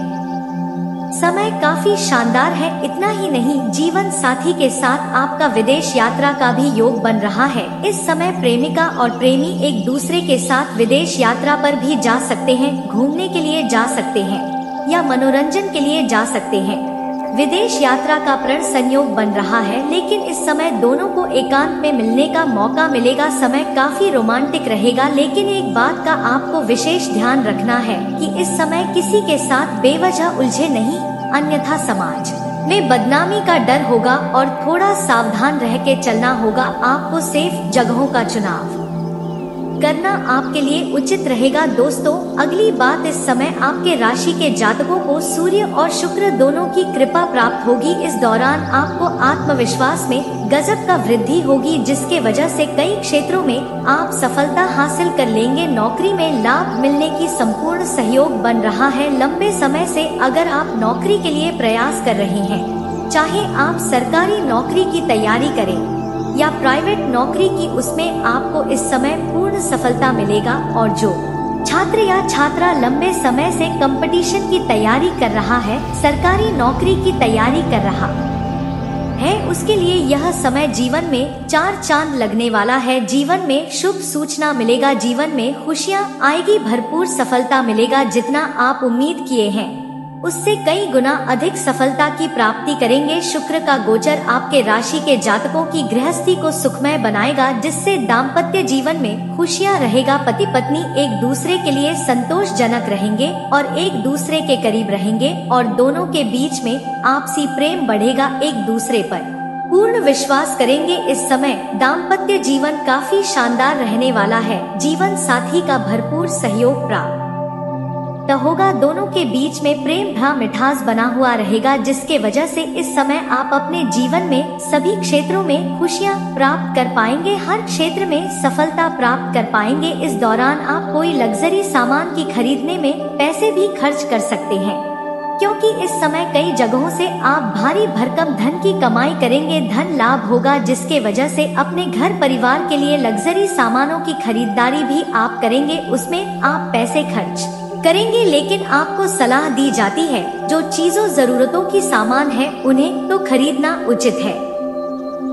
समय काफी शानदार है। इतना ही नहीं, जीवन साथी के साथ आपका विदेश यात्रा का भी योग बन रहा है। इस समय प्रेमिका और प्रेमी एक दूसरे के साथ विदेश यात्रा पर भी जा सकते हैं, घूमने के लिए जा सकते हैं या मनोरंजन के लिए जा सकते हैं। विदेश यात्रा का प्रण संयोग बन रहा है, लेकिन इस समय दोनों को एकांत में मिलने का मौका मिलेगा। समय काफी रोमांटिक रहेगा, लेकिन एक बात का आपको विशेष ध्यान रखना है कि इस समय किसी के साथ बेवजह उलझे नहीं, अन्यथा समाज में बदनामी का डर होगा और थोड़ा सावधान रह के चलना होगा। आपको सेफ जगहों का चुनाव करना आपके लिए उचित रहेगा। दोस्तों, अगली बात, इस समय आपके राशि के जातकों को सूर्य और शुक्र दोनों की कृपा प्राप्त होगी। इस दौरान आपको आत्मविश्वास में गजब का वृद्धि होगी, जिसके वजह से कई क्षेत्रों में आप सफलता हासिल कर लेंगे। नौकरी में लाभ मिलने की संपूर्ण सहयोग बन रहा है। लंबे समय से अगर आप नौकरी के लिए प्रयास कर रहे हैं, चाहे आप सरकारी नौकरी की तैयारी करें या प्राइवेट नौकरी की, उसमें आपको इस समय पूर्ण सफलता मिलेगा। और जो छात्र या छात्रा लंबे समय से कंपटीशन की तैयारी कर रहा है, सरकारी नौकरी की तैयारी कर रहा है, उसके लिए यह समय जीवन में 4 चांद लगने वाला है। जीवन में शुभ सूचना मिलेगा, जीवन में खुशियाँ आएगी, भरपूर सफलता मिलेगा। जितना आप उम्मीद किए हैं उससे कई गुना अधिक सफलता की प्राप्ति करेंगे। शुक्र का गोचर आपके राशि के जातकों की गृहस्थी को सुखमय बनाएगा, जिससे दाम्पत्य जीवन में खुशियां रहेगा। पति पत्नी एक दूसरे के लिए संतोषजनक रहेंगे और एक दूसरे के करीब रहेंगे और दोनों के बीच में आपसी प्रेम बढ़ेगा, एक दूसरे पर पूर्ण विश्वास करेंगे। इस समय दाम्पत्य जीवन काफी शानदार रहने वाला है। जीवन साथी का भरपूर सहयोग प्राप्त होगा। दोनों के बीच में प्रेम भरा मिठास बना हुआ रहेगा, जिसके वजह से इस समय आप अपने जीवन में सभी क्षेत्रों में खुशियां प्राप्त कर पाएंगे, हर क्षेत्र में सफलता प्राप्त कर पाएंगे। इस दौरान आप कोई लग्जरी सामान की खरीदने में पैसे भी खर्च कर सकते हैं, क्योंकि इस समय कई जगहों से आप भारी भरकम धन की कमाई करेंगे। धन लाभ होगा, जिसके वजह से अपने घर परिवार के लिए लग्जरी सामानों की खरीदारी भी आप करेंगे, उसमें आप पैसे खर्च करेंगे। लेकिन आपको सलाह दी जाती है, जो चीजों जरूरतों की सामान है उन्हें तो खरीदना उचित है,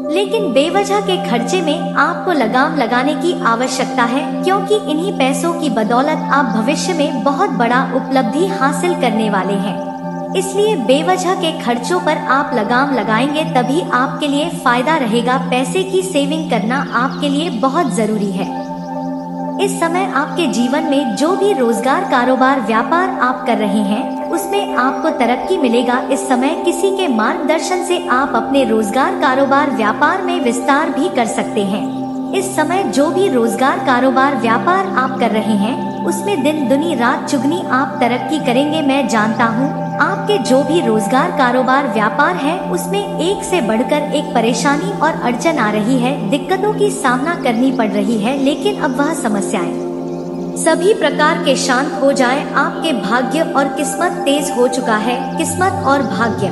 लेकिन बेवजह के खर्चे में आपको लगाम लगाने की आवश्यकता है, क्योंकि इन्हीं पैसों की बदौलत आप भविष्य में बहुत बड़ा उपलब्धि हासिल करने वाले हैं। इसलिए बेवजह के खर्चों पर आप लगाम लगाएंगे, तभी आपके लिए फायदा रहेगा। पैसे की सेविंग करना आपके लिए बहुत जरूरी है। इस समय आपके जीवन में जो भी रोजगार, कारोबार, व्यापार आप कर रहे हैं, उसमें आपको तरक्की मिलेगा। इस समय किसी के मार्गदर्शन से आप अपने रोजगार, कारोबार, व्यापार में विस्तार भी कर सकते हैं। इस समय जो भी रोजगार, कारोबार, व्यापार आप कर रहे हैं, उसमें दिन दुनी रात चुगनी आप तरक्की करेंगे। मैं जानता हूँ आपके जो भी रोजगार, कारोबार, व्यापार है, उसमें एक से बढ़कर एक परेशानी और अड़चन आ रही है, दिक्कतों की सामना करनी पड़ रही है, लेकिन अब वह समस्याएं सभी प्रकार के शांत हो जाए। आपके भाग्य और किस्मत तेज हो चुका है। किस्मत और भाग्य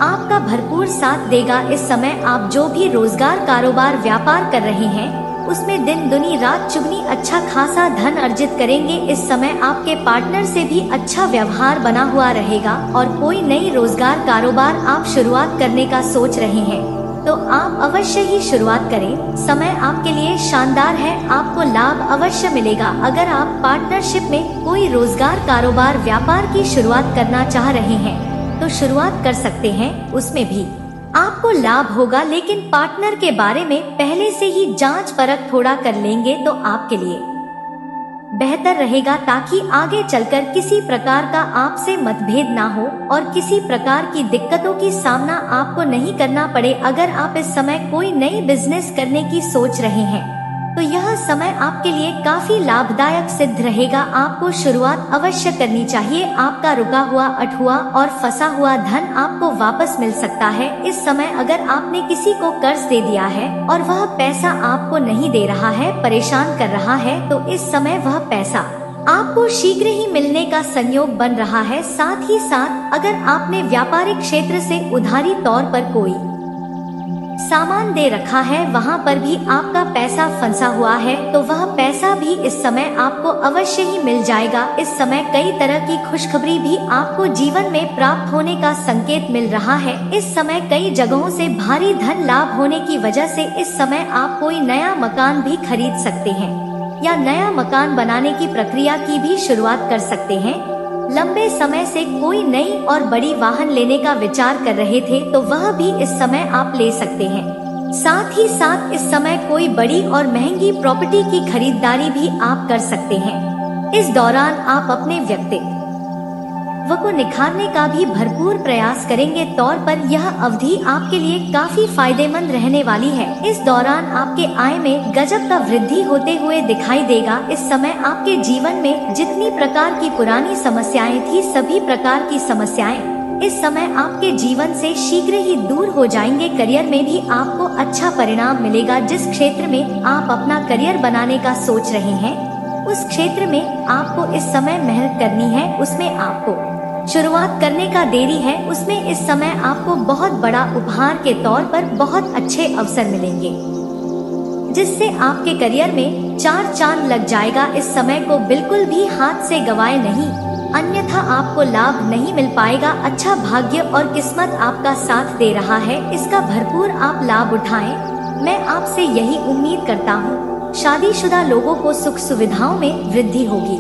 आपका भरपूर साथ देगा। इस समय आप जो भी रोजगार कारोबार व्यापार कर रहे हैं उसमें दिन दुनी रात चुगनी अच्छा खासा धन अर्जित करेंगे। इस समय आपके पार्टनर से भी अच्छा व्यवहार बना हुआ रहेगा और कोई नई रोजगार कारोबार आप शुरुआत करने का सोच रहे हैं तो आप अवश्य ही शुरुआत करें। समय आपके लिए शानदार है, आपको लाभ अवश्य मिलेगा। अगर आप पार्टनरशिप में कोई रोजगार कारोबार व्यापार की शुरुआत करना चाह रहे हैं तो शुरुआत कर सकते हैं, उसमें भी आपको लाभ होगा। लेकिन पार्टनर के बारे में पहले से ही जांच परख थोड़ा कर लेंगे तो आपके लिए बेहतर रहेगा, ताकि आगे चलकर किसी प्रकार का आपसे मतभेद ना हो और किसी प्रकार की दिक्कतों की सामना आपको नहीं करना पड़े। अगर आप इस समय कोई नई बिजनेस करने की सोच रहे हैं तो यह समय आपके लिए काफी लाभदायक सिद्ध रहेगा। आपको शुरुआत अवश्य करनी चाहिए। आपका रुका हुआ, अटहुआ और फंसा हुआ धन आपको वापस मिल सकता है। इस समय अगर आपने किसी को कर्ज दे दिया है और वह पैसा आपको नहीं दे रहा है, परेशान कर रहा है, तो इस समय वह पैसा आपको शीघ्र ही मिलने का संयोग बन रहा है। साथ ही साथ अगर आपने व्यापारिक क्षेत्र से उधारी तौर पर कोई सामान दे रखा है, वहाँ पर भी आपका पैसा फंसा हुआ है, तो वह पैसा भी इस समय आपको अवश्य ही मिल जाएगा। इस समय कई तरह की खुशखबरी भी आपको जीवन में प्राप्त होने का संकेत मिल रहा है। इस समय कई जगहों से भारी धन लाभ होने की वजह से इस समय आप कोई नया मकान भी खरीद सकते हैं या नया मकान बनाने की प्रक्रिया की भी शुरुआत कर सकते हैं। लंबे समय से कोई नई और बड़ी वाहन लेने का विचार कर रहे थे तो वह भी इस समय आप ले सकते हैं। साथ ही साथ इस समय कोई बड़ी और महंगी प्रॉपर्टी की खरीदारी भी आप कर सकते हैं। इस दौरान आप अपने व्यक्तित्व को निखारने का भी भरपूर प्रयास करेंगे। तौर पर यह अवधि आपके लिए काफी फायदेमंद रहने वाली है। इस दौरान आपके आय में गजब का वृद्धि होते हुए दिखाई देगा। इस समय आपके जीवन में जितनी प्रकार की पुरानी समस्याएं थी, सभी प्रकार की समस्याएं इस समय आपके जीवन से शीघ्र ही दूर हो जाएंगे। करियर में भी आपको अच्छा परिणाम मिलेगा। जिस क्षेत्र में आप अपना करियर बनाने का सोच रहे हैं उस क्षेत्र में आपको इस समय मेहनत करनी है। उसमें आपको शुरुआत करने का देरी है, उसमें इस समय आपको बहुत बड़ा उपहार के तौर पर बहुत अच्छे अवसर मिलेंगे, जिससे आपके करियर में 4 चांद लग जाएगा। इस समय को बिल्कुल भी हाथ से गवाए नहीं, अन्यथा आपको लाभ नहीं मिल पाएगा। अच्छा भाग्य और किस्मत आपका साथ दे रहा है, इसका भरपूर आप लाभ उठाएं। मैं आपसे यही उम्मीद करता हूँ। शादीशुदा लोगों को सुख सुविधाओं में वृद्धि होगी।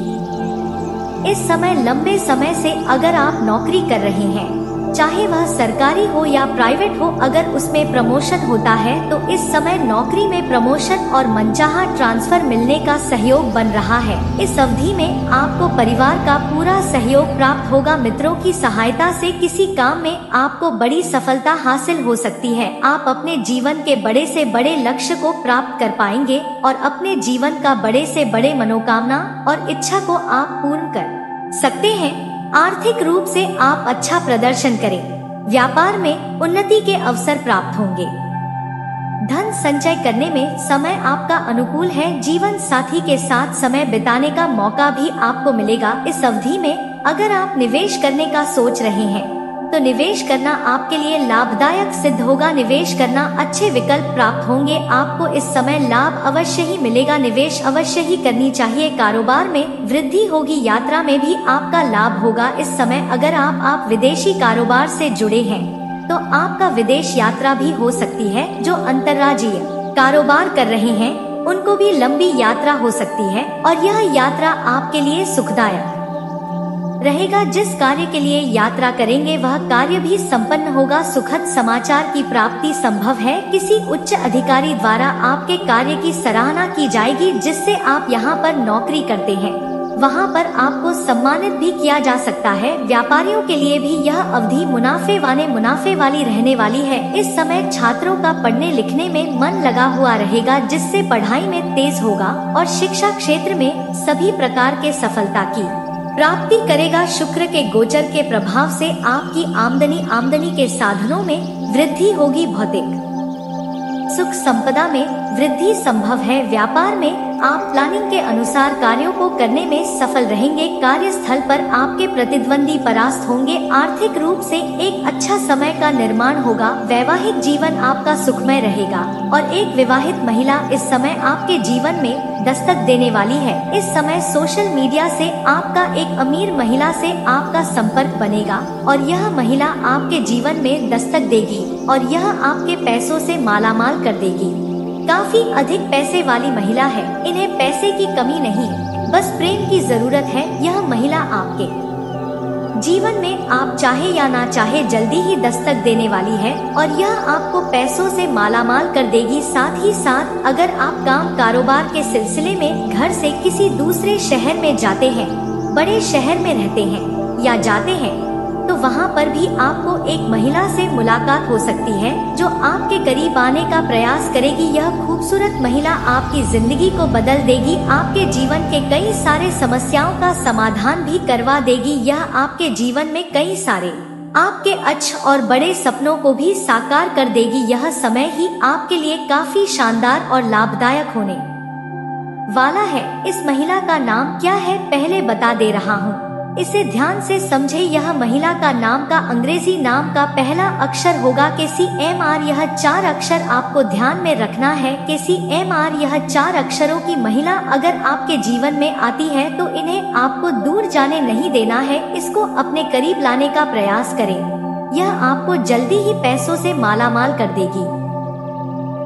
इस समय लंबे समय से अगर आप नौकरी कर रहे हैं, चाहे वह सरकारी हो या प्राइवेट हो, अगर उसमें प्रमोशन होता है तो इस समय नौकरी में प्रमोशन और मनचाहा ट्रांसफर मिलने का सहयोग बन रहा है। इस अवधि में आपको परिवार का पूरा सहयोग प्राप्त होगा। मित्रों की सहायता से किसी काम में आपको बड़ी सफलता हासिल हो सकती है। आप अपने जीवन के बड़े से बड़े लक्ष्य को प्राप्त कर पाएंगे और अपने जीवन का बड़े से बड़े मनोकामना और इच्छा को आप पूर्ण कर सकते हैं। आर्थिक रूप से आप अच्छा प्रदर्शन करें। व्यापार में उन्नति के अवसर प्राप्त होंगे। धन संचय करने में समय आपका अनुकूल है। जीवन साथी के साथ समय बिताने का मौका भी आपको मिलेगा। इस अवधि में अगर आप निवेश करने का सोच रहे हैं तो निवेश करना आपके लिए लाभदायक सिद्ध होगा। निवेश करना अच्छे विकल्प प्राप्त होंगे। आपको इस समय लाभ अवश्य ही मिलेगा। निवेश अवश्य ही करनी चाहिए। कारोबार में वृद्धि होगी। यात्रा में भी आपका लाभ होगा। इस समय अगर आप विदेशी कारोबार से जुड़े हैं तो आपका विदेश यात्रा भी हो सकती है। जो अंतर्राज्यीय कारोबार कर रहे हैं उनको भी लंबी यात्रा हो सकती है और यह यात्रा आपके लिए सुखदायक रहेगा। जिस कार्य के लिए यात्रा करेंगे वह कार्य भी संपन्न होगा। सुखद समाचार की प्राप्ति संभव है। किसी उच्च अधिकारी द्वारा आपके कार्य की सराहना की जाएगी। जिससे आप यहाँ पर नौकरी करते हैं वहाँ पर आपको सम्मानित भी किया जा सकता है। व्यापारियों के लिए भी यह अवधि मुनाफे वाली रहने वाली है। इस समय छात्रों का पढ़ने लिखने में मन लगा हुआ रहेगा, जिससे पढ़ाई में तेज होगा और शिक्षा क्षेत्र में सभी प्रकार के सफलता की प्राप्ति करेगा। शुक्र के गोचर के प्रभाव से आपकी आमदनी के साधनों में वृद्धि होगी। भौतिक सुख संपदा में वृद्धि संभव है। व्यापार में आप प्लानिंग के अनुसार कार्यों को करने में सफल रहेंगे। कार्यस्थल पर आपके प्रतिद्वंदी परास्त होंगे। आर्थिक रूप से एक अच्छा समय का निर्माण होगा। वैवाहिक जीवन आपका सुखमय रहेगा और एक विवाहित महिला इस समय आपके जीवन में दस्तक देने वाली है। इस समय सोशल मीडिया से आपका एक अमीर महिला से आपका संपर्क बनेगा और यह महिला आपके जीवन में दस्तक देगी और यह आपके पैसों से मालामाल कर देगी। काफी अधिक पैसे वाली महिला है। इन्हें पैसे की कमी नहीं, बस प्रेम की जरूरत है। यह महिला आपके जीवन में आप चाहे या ना चाहे जल्दी ही दस्तक देने वाली है और यह आपको पैसों से मालामाल कर देगी। साथ ही साथ अगर आप काम कारोबार के सिलसिले में घर से किसी दूसरे शहर में जाते हैं, बड़े शहर में रहते हैं या जाते हैं, तो वहाँ पर भी आपको एक महिला से मुलाकात हो सकती है जो आपके करीब आने का प्रयास करेगी। यह खूबसूरत महिला आपकी जिंदगी को बदल देगी, आपके जीवन के कई सारे समस्याओं का समाधान भी करवा देगी। यह आपके जीवन में कई सारे आपके अच्छे और बड़े सपनों को भी साकार कर देगी। यह समय ही आपके लिए काफी शानदार और लाभदायक होने वाला है। इस महिला का नाम क्या है पहले बता दे रहा हूँ, इसे ध्यान से समझे। यह महिला का नाम का अंग्रेजी नाम का पहला अक्षर होगा KCMR। यह 4 अक्षर आपको ध्यान में रखना है। KCMR यह 4 अक्षरों की महिला अगर आपके जीवन में आती है तो इन्हें आपको दूर जाने नहीं देना है, इसको अपने करीब लाने का प्रयास करें। यह आपको जल्दी ही पैसों से मालामाल कर देगी।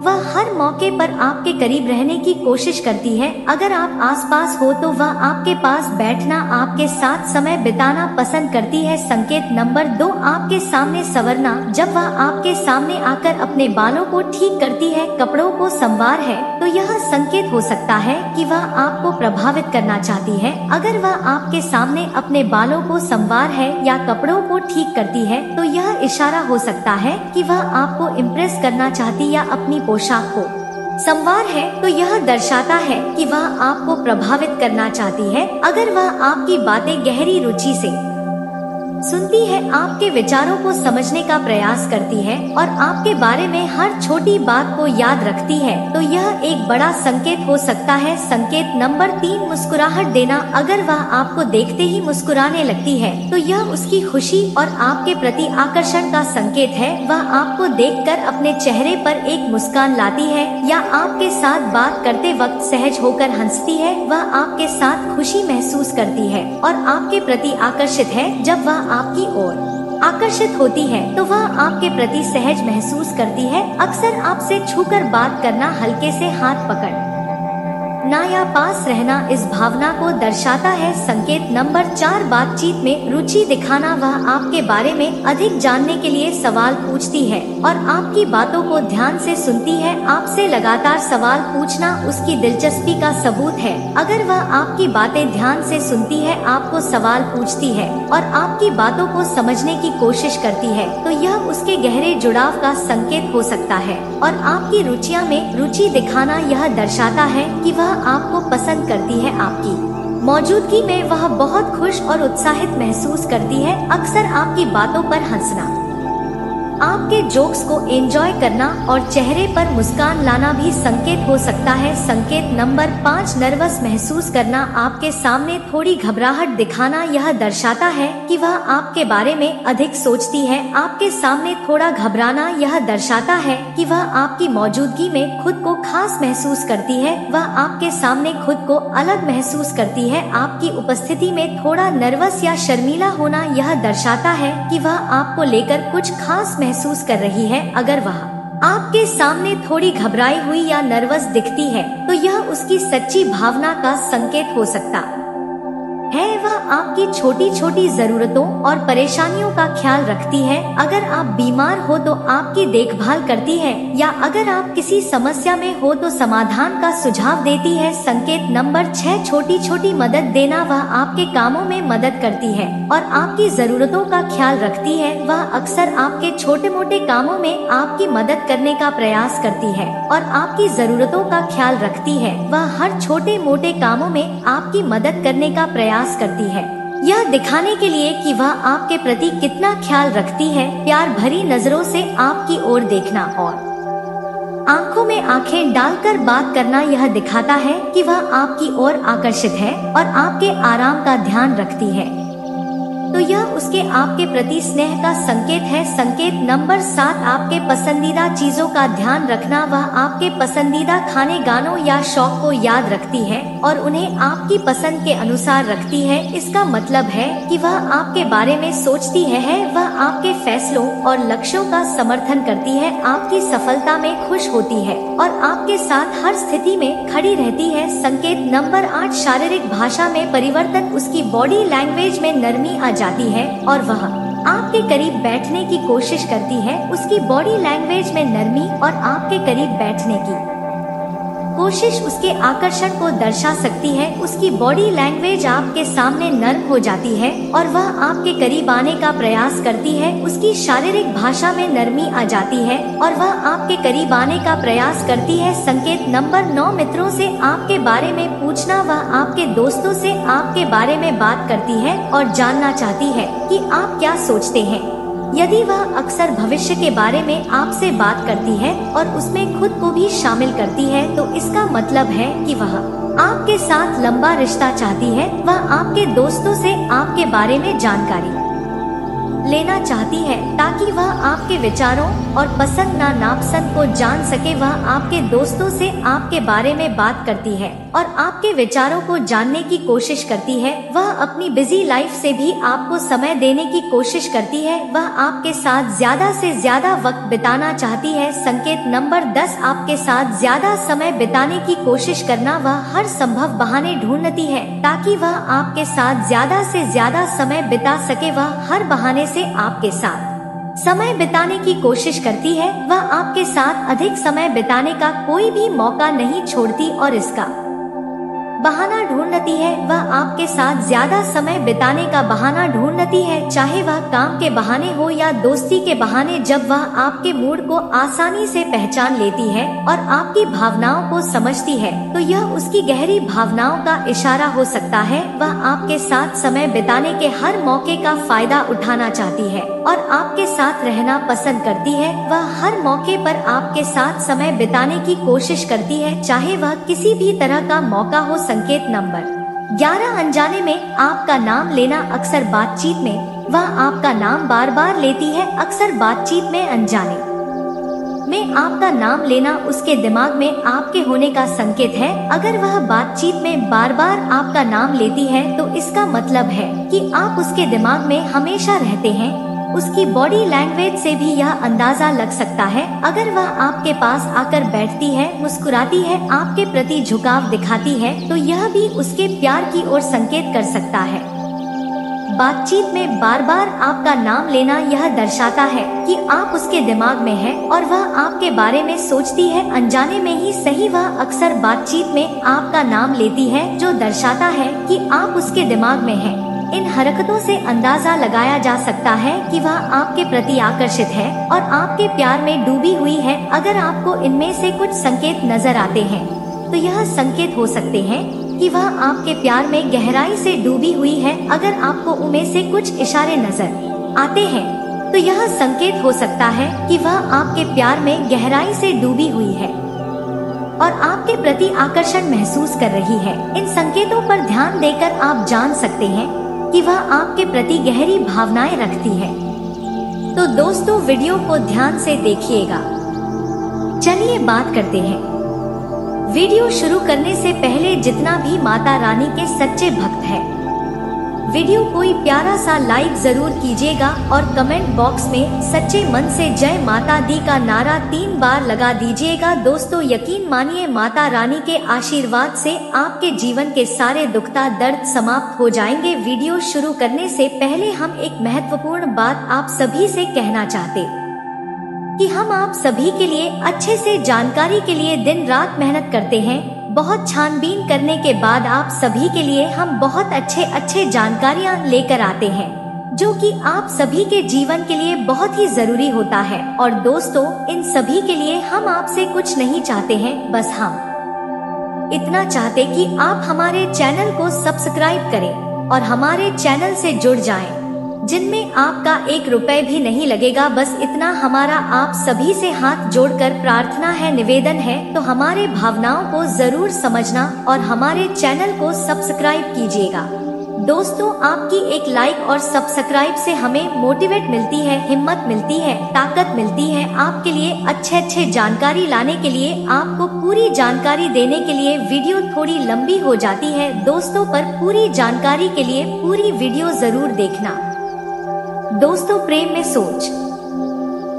वह हर मौके पर आपके करीब रहने की कोशिश करती है। अगर आप आसपास हो तो वह आपके पास बैठना, आपके साथ समय बिताना पसंद करती है। संकेत नंबर 2, आपके सामने संवरना। जब वह आपके सामने आकर अपने बालों को ठीक करती है, कपड़ों को संवार है, तो यह संकेत हो सकता है कि वह आपको प्रभावित करना चाहती है। अगर वह आपके सामने अपने बालों को संवार है या कपड़ों को ठीक करती है तो यह इशारा हो सकता है कि वह आपको इम्प्रेस करना चाहती या अपनी पोशाक को संवार है, तो यह दर्शाता है कि वह आपको प्रभावित करना चाहती है। अगर वह आपकी बातें गहरी रुचि से सुनती है, आपके विचारों को समझने का प्रयास करती है और आपके बारे में हर छोटी बात को याद रखती है, तो यह एक बड़ा संकेत हो सकता है। संकेत नंबर 3, मुस्कुराहट देना। अगर वह आपको देखते ही मुस्कुराने लगती है तो यह उसकी खुशी और आपके प्रति आकर्षण का संकेत है। वह आपको देखकर अपने चेहरे पर एक मुस्कान लाती है या आपके साथ बात करते वक्त सहज होकर हंसती है। वह आपके साथ खुशी महसूस करती है और आपके प्रति आकर्षित है। जब वह आपकी ओर आकर्षित होती है तो वह आपके प्रति सहज महसूस करती है। अक्सर आपसे छूकर बात करना, हल्के से हाथ पकड़ ना या पास रहना इस भावना को दर्शाता है। संकेत नंबर 4, बातचीत में रुचि दिखाना। वह आपके बारे में अधिक जानने के लिए सवाल पूछती है और आपकी बातों को ध्यान से सुनती है। आपसे लगातार सवाल पूछना उसकी दिलचस्पी का सबूत है। अगर वह आपकी बातें ध्यान से सुनती है, आपको सवाल पूछती है और आपकी बातों को समझने की कोशिश करती है, तो यह उसके गहरे जुड़ाव का संकेत हो सकता है। और आपकी रुचियां में रुचि दिखाना यह दर्शाता है कि वह आपको पसंद करती है। आपकी मौजूदगी में वह बहुत खुश और उत्साहित महसूस करती है। अक्सर आपकी बातों पर हंसना, आपके जोक्स को एंजॉय करना और चेहरे पर मुस्कान लाना भी संकेत हो सकता है। संकेत नंबर 5, नर्वस महसूस करना। आपके सामने थोड़ी घबराहट दिखाना यह दर्शाता है कि वह आपके बारे में अधिक सोचती है। आपके सामने थोड़ा घबराना यह दर्शाता है कि वह आपकी मौजूदगी में खुद को खास महसूस करती है। वह आपके सामने खुद को अलग महसूस करती है। आपकी उपस्थिति में थोड़ा नर्वस या शर्मीला होना यह दर्शाता है कि वह आपको लेकर कुछ खास महसूस कर रही है। अगर वह आपके सामने थोड़ी घबराई हुई या नर्वस दिखती है तो यह उसकी सच्ची भावना का संकेत हो सकता है। वह आपकी छोटी छोटी जरूरतों और परेशानियों का ख्याल रखती है। अगर आप बीमार हो तो आपकी देखभाल करती है या अगर आप किसी समस्या में हो तो समाधान का सुझाव देती है। संकेत नंबर 6, छोटी छोटी मदद देना। वह आपके कामों में मदद करती है और आपकी जरूरतों का ख्याल रखती है। वह अक्सर आपके छोटे मोटे कामों में आपकी मदद करने का प्रयास करती है और आपकी जरूरतों का ख्याल रखती है। वह हर छोटे मोटे कामों में आपकी मदद करने का प्रयास करती है, यह दिखाने के लिए कि वह आपके प्रति कितना ख्याल रखती है। प्यार भरी नजरों से आपकी ओर देखना और आंखों में आंखें डालकर बात करना यह दिखाता है कि वह आपकी ओर आकर्षित है और आपके आराम का ध्यान रखती है, तो यह उसके आपके प्रति स्नेह का संकेत है। संकेत नंबर 7, आपके पसंदीदा चीजों का ध्यान रखना। वह आपके पसंदीदा खाने, गानों या शौक को याद रखती है और उन्हें आपकी पसंद के अनुसार रखती है। इसका मतलब है कि वह आपके बारे में सोचती है, वह आपके फैसलों और लक्ष्यों का समर्थन करती है, आपकी सफलता में खुश होती है और आपके साथ हर स्थिति में खड़ी रहती है। संकेत नंबर 8, शारीरिक भाषा में परिवर्तन। उसकी बॉडी लैंग्वेज में नरमी आ जाती है और वह आपके करीब बैठने की कोशिश करती है। उसकी बॉडी लैंग्वेज में नरमी और आपके करीब बैठने की कोशिश उसके आकर्षण को दर्शा सकती है। उसकी बॉडी लैंग्वेज आपके सामने नर्म हो जाती है और वह आपके करीब आने का प्रयास करती है। उसकी शारीरिक भाषा में नरमी आ जाती है और वह आपके करीब आने का प्रयास करती है। संकेत नंबर 9, मित्रों से आपके बारे में पूछना। वह आपके दोस्तों से आपके बारे में बात करती है और जानना चाहती है कि आप क्या सोचते हैं। यदि वह अक्सर भविष्य के बारे में आपसे बात करती है और उसमें खुद को भी शामिल करती है, तो इसका मतलब है कि वह आपके साथ लंबा रिश्ता चाहती है। वह आपके दोस्तों से आपके बारे में जानकारी लेना चाहती है ताकि वह आपके विचारों और पसंद नापसंद को जान सके। वह आपके दोस्तों से आपके बारे में बात करती है और आपके विचारों को जानने की कोशिश करती है। वह अपनी बिजी लाइफ से भी आपको समय देने की कोशिश करती है। वह आपके साथ ज्यादा से ज्यादा वक्त बिताना चाहती है। संकेत नंबर 10, आपके साथ ज्यादा समय बिताने की कोशिश करना। वह हर संभव बहाने ढूंढती है ताकि वह आपके साथ ज्यादा से ज्यादा समय बिता सके। वह हर बहाने से आपके साथ समय बिताने की कोशिश करती है। वह आपके साथ अधिक समय बिताने का कोई भी मौका नहीं छोड़ती और इसका बहाना ढूंढती है। वह आपके साथ ज्यादा समय बिताने का बहाना ढूंढती है, चाहे वह काम के बहाने हो या दोस्ती के बहाने। जब वह आपके मूड को आसानी से पहचान लेती है और आपकी भावनाओं को समझती है, तो यह उसकी गहरी भावनाओं का इशारा हो सकता है। वह आपके साथ समय बिताने के हर मौके का फायदा उठाना चाहती है और आपके साथ रहना पसंद करती है। वह हर मौके पर आपके साथ समय बिताने की कोशिश करती है, चाहे वह किसी भी तरह का मौका हो। संकेत नंबर 11, अनजाने में आपका नाम लेना। अक्सर बातचीत में वह आपका नाम बार बार लेती है। अक्सर बातचीत में अनजाने में आपका नाम लेना उसके दिमाग में आपके होने का संकेत है। अगर वह बातचीत में बार बार आपका नाम लेती है, तो इसका मतलब है कि आप उसके दिमाग में हमेशा रहते हैं। उसकी बॉडी लैंग्वेज से भी यह अंदाजा लग सकता है। अगर वह आपके पास आकर बैठती है, मुस्कुराती है, आपके प्रति झुकाव दिखाती है, तो यह भी उसके प्यार की ओर संकेत कर सकता है। बातचीत में बार बार आपका नाम लेना यह दर्शाता है कि आप उसके दिमाग में हैं और वह आपके बारे में सोचती है। अनजाने में ही सही, वह अक्सर बातचीत में आपका नाम लेती है, जो दर्शाता है कि आप उसके दिमाग में हैं। इन हरकतों से अंदाजा लगाया जा सकता है कि वह आपके प्रति आकर्षित है और आपके प्यार में डूबी हुई है। अगर आपको इनमें से कुछ संकेत नजर आते हैं, तो यह संकेत हो सकते हैं कि वह आपके प्यार में गहराई से डूबी हुई है। अगर आपको उनमें से कुछ इशारे नजर आते हैं, तो यह संकेत हो सकता है कि वह आपके प्यार में गहराई से डूबी हुई है और आपके प्रति आकर्षण महसूस कर रही है। इन संकेतों पर ध्यान देकर आप जान सकते हैं कि वह आपके प्रति गहरी भावनाएं रखती है। तो दोस्तों, वीडियो को ध्यान से देखिएगा। चलिए बात करते हैं। वीडियो शुरू करने से पहले जितना भी माता रानी के सच्चे भक्त हैं, वीडियो कोई प्यारा सा लाइक जरूर कीजिएगा और कमेंट बॉक्स में सच्चे मन से जय माता दी का नारा 3 बार लगा दीजिएगा। दोस्तों, यकीन मानिए, माता रानी के आशीर्वाद से आपके जीवन के सारे दुखता दर्द समाप्त हो जाएंगे। वीडियो शुरू करने से पहले हम एक महत्वपूर्ण बात आप सभी से कहना चाहते कि हम आप सभी के लिए अच्छे से जानकारी के लिए दिन रात मेहनत करते हैं। बहुत छानबीन करने के बाद आप सभी के लिए हम बहुत अच्छे जानकारियां लेकर आते हैं, जो कि आप सभी के जीवन के लिए बहुत ही जरूरी होता है। और दोस्तों, इन सभी के लिए हम आपसे कुछ नहीं चाहते हैं, बस हम इतना चाहते कि आप हमारे चैनल को सब्सक्राइब करें और हमारे चैनल से जुड़ जाएं। जिनमें आपका 1 रुपए भी नहीं लगेगा। बस इतना हमारा आप सभी से हाथ जोड़कर प्रार्थना है, निवेदन है, तो हमारे भावनाओं को जरूर समझना और हमारे चैनल को सब्सक्राइब कीजिएगा। दोस्तों, आपकी एक लाइक और सब्सक्राइब से हमें मोटिवेट मिलती है, हिम्मत मिलती है, ताकत मिलती है आपके लिए अच्छे जानकारी लाने के लिए, आपको पूरी जानकारी देने के लिए। वीडियो थोड़ी लंबी हो जाती है दोस्तों, पर पूरी जानकारी के लिए पूरी वीडियो जरूर देखना। दोस्तों, प्रेम में सोच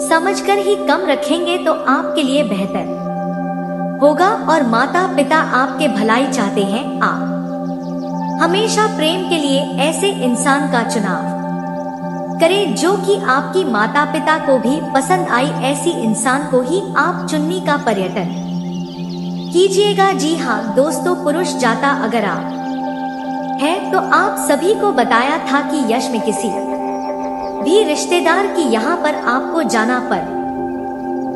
समझकर ही कम रखेंगे तो आपके लिए बेहतर होगा और माता पिता आपके भलाई चाहते हैं। आप हमेशा प्रेम के लिए ऐसे इंसान का चुनाव करें जो कि आपकी माता पिता को भी पसंद आई, ऐसी इंसान को ही आप चुनने का पर्यटन कीजिएगा। जी हाँ दोस्तों, पुरुष जाता अगर आप है तो आप सभी को बताया था कि यश में किसी भी रिश्तेदार की यहाँ पर आपको जाना पड़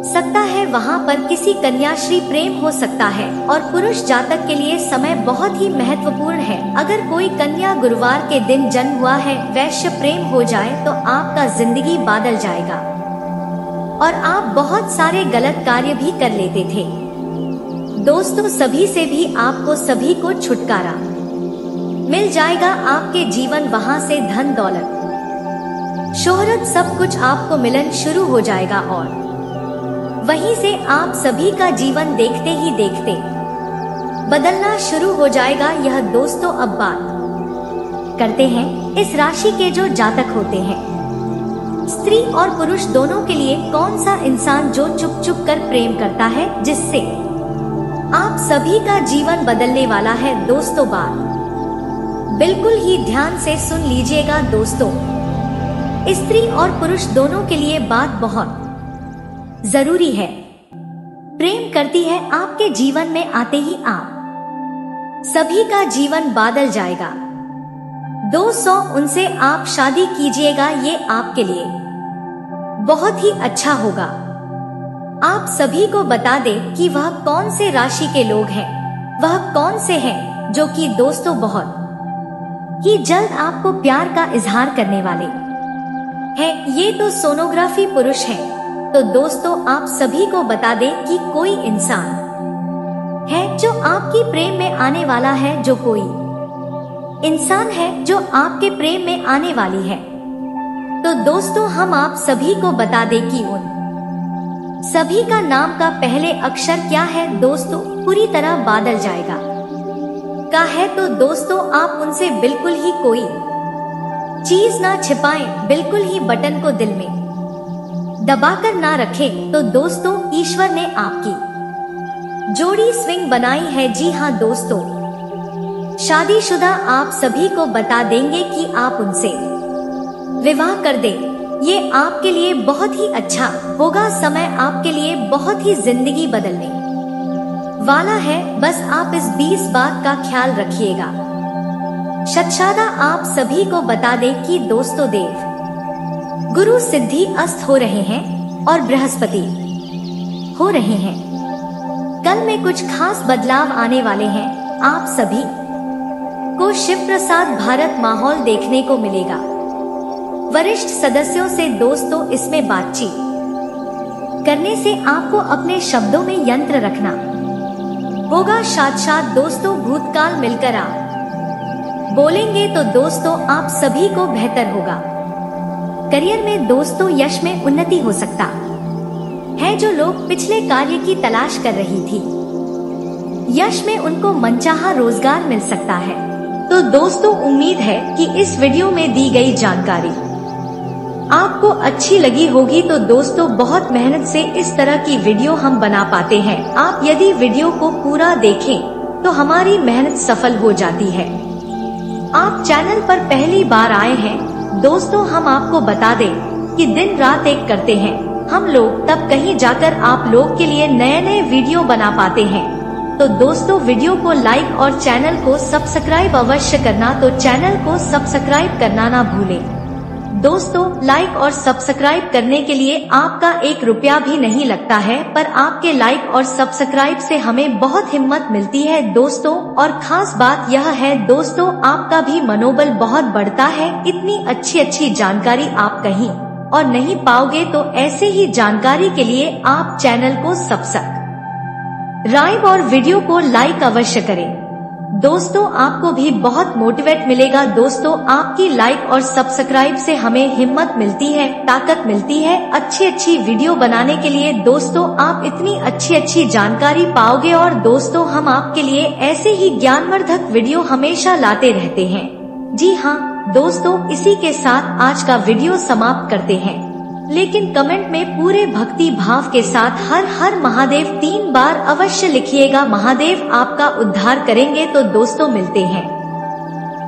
सकता है, वहाँ पर किसी कन्याश्री प्रेम हो सकता है और पुरुष जातक के लिए समय बहुत ही महत्वपूर्ण है। अगर कोई कन्या गुरुवार के दिन जन्म हुआ है, वैश्य प्रेम हो जाए तो आपका जिंदगी बादल जाएगा और आप बहुत सारे गलत कार्य भी कर लेते थे। दोस्तों, सभी से भी आपको सभी को छुटकारा मिल जाएगा। आपके जीवन वहाँ से धन दौलत शोहरत सब कुछ आपको मिलन शुरू हो जाएगा और वहीं से आप सभी का जीवन देखते ही देखते बदलना शुरू हो जाएगा। यह दोस्तों, अब बात करते हैं इस राशि के जो जातक होते हैं। स्त्री और पुरुष दोनों के लिए कौन सा इंसान जो चुप चुप कर प्रेम करता है, जिससे आप सभी का जीवन बदलने वाला है। दोस्तों, बात बिल्कुल ही ध्यान से सुन लीजिएगा। दोस्तों, स्त्री और पुरुष दोनों के लिए बात बहुत जरूरी है। प्रेम करती है आपके जीवन में आते ही आप सभी का जीवन बादल जाएगा। 200 उनसे आप शादी कीजिएगा, ये आपके लिए बहुत ही अच्छा होगा। आप सभी को बता दें कि वह कौन से राशि के लोग हैं, वह कौन से हैं जो कि दोस्तों बहुत ही जल्द आपको प्यार का इजहार करने वाले हैं। ये तो सोनोग्राफी पुरुष हैं। तो दोस्तों, आप सभी को बता दें कि कोई इंसान है जो आपकी प्रेम में आने वाला है, जो कोई इंसान है जो आपके प्रेम में आने वाली है। तो दोस्तों, हम आप सभी को बता दें कि उन सभी का नाम का पहले अक्षर क्या है। दोस्तों, पूरी तरह बादल जाएगा का है। तो दोस्तों, आप उनसे बिल्कुल ही कोई चीज ना छिपाएं, बिल्कुल ही बटन को दिल में दबाकर ना रखें। तो दोस्तों, ईश्वर ने आपकी जोड़ी स्विंग बनाई है। जी हाँ दोस्तों, शादीशुदा आप सभी को बता देंगे कि आप उनसे विवाह कर दें। ये आपके लिए बहुत ही अच्छा होगा। समय आपके लिए बहुत ही जिंदगी बदलने वाला है। बस आप इस 20 बात का ख्याल रखिएगा। शतशादा आप सभी को बता दें कि दोस्तों, देव गुरु सिद्धि अस्त हो रहे हैं और बृहस्पति हो रहे हैं। कल में कुछ खास बदलाव आने वाले हैं। आप सभी को शिव प्रसाद भारत माहौल देखने को मिलेगा। वरिष्ठ सदस्यों से दोस्तों, इसमें बातचीत करने से आपको अपने शब्दों में यंत्र रखना होगा। साथ दोस्तों, भूतकाल मिलकर आप बोलेंगे तो दोस्तों आप सभी को बेहतर होगा। करियर में दोस्तों, यश में उन्नति हो सकता है। जो लोग पिछले कार्य की तलाश कर रही थी, यश में उनको मनचाहा रोजगार मिल सकता है। तो दोस्तों, उम्मीद है कि इस वीडियो में दी गई जानकारी आपको अच्छी लगी होगी। तो दोस्तों, बहुत मेहनत से इस तरह की वीडियो हम बना पाते हैं। आप यदि वीडियो को पूरा देखें तो हमारी मेहनत सफल हो जाती है। आप चैनल पर पहली बार आए हैं दोस्तों, हम आपको बता दें कि दिन रात एक करते हैं हम लोग, तब कहीं जाकर आप लोग के लिए नए नए वीडियो बना पाते हैं। तो दोस्तों, वीडियो को लाइक और चैनल को सब्सक्राइब अवश्य करना। तो चैनल को सब्सक्राइब करना ना भूलें। दोस्तों लाइक और सब्सक्राइब करने के लिए आपका 1 रुपया भी नहीं लगता है, पर आपके लाइक और सब्सक्राइब से हमें बहुत हिम्मत मिलती है दोस्तों। और खास बात यह है दोस्तों, आपका भी मनोबल बहुत बढ़ता है। इतनी अच्छी जानकारी आप कहीं और नहीं पाओगे, तो ऐसे ही जानकारी के लिए आप चैनल को सब्सक्राइब और वीडियो को लाइक अवश्य करें। दोस्तों आपको भी बहुत मोटिवेट मिलेगा। दोस्तों आपकी लाइक और सब्सक्राइब से हमें हिम्मत मिलती है, ताकत मिलती है अच्छी वीडियो बनाने के लिए। दोस्तों आप इतनी अच्छी जानकारी पाओगे और दोस्तों हम आपके लिए ऐसे ही ज्ञानवर्धक वीडियो हमेशा लाते रहते हैं। जी हाँ दोस्तों, इसी के साथ आज का वीडियो समाप्त करते हैं, लेकिन कमेंट में पूरे भक्ति भाव के साथ हर हर महादेव 3 बार अवश्य लिखिएगा। महादेव आपका उद्धार करेंगे। तो दोस्तों मिलते हैं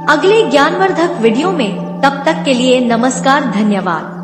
अगले ज्ञानवर्धक वीडियो में, तब तक के लिए नमस्कार, धन्यवाद।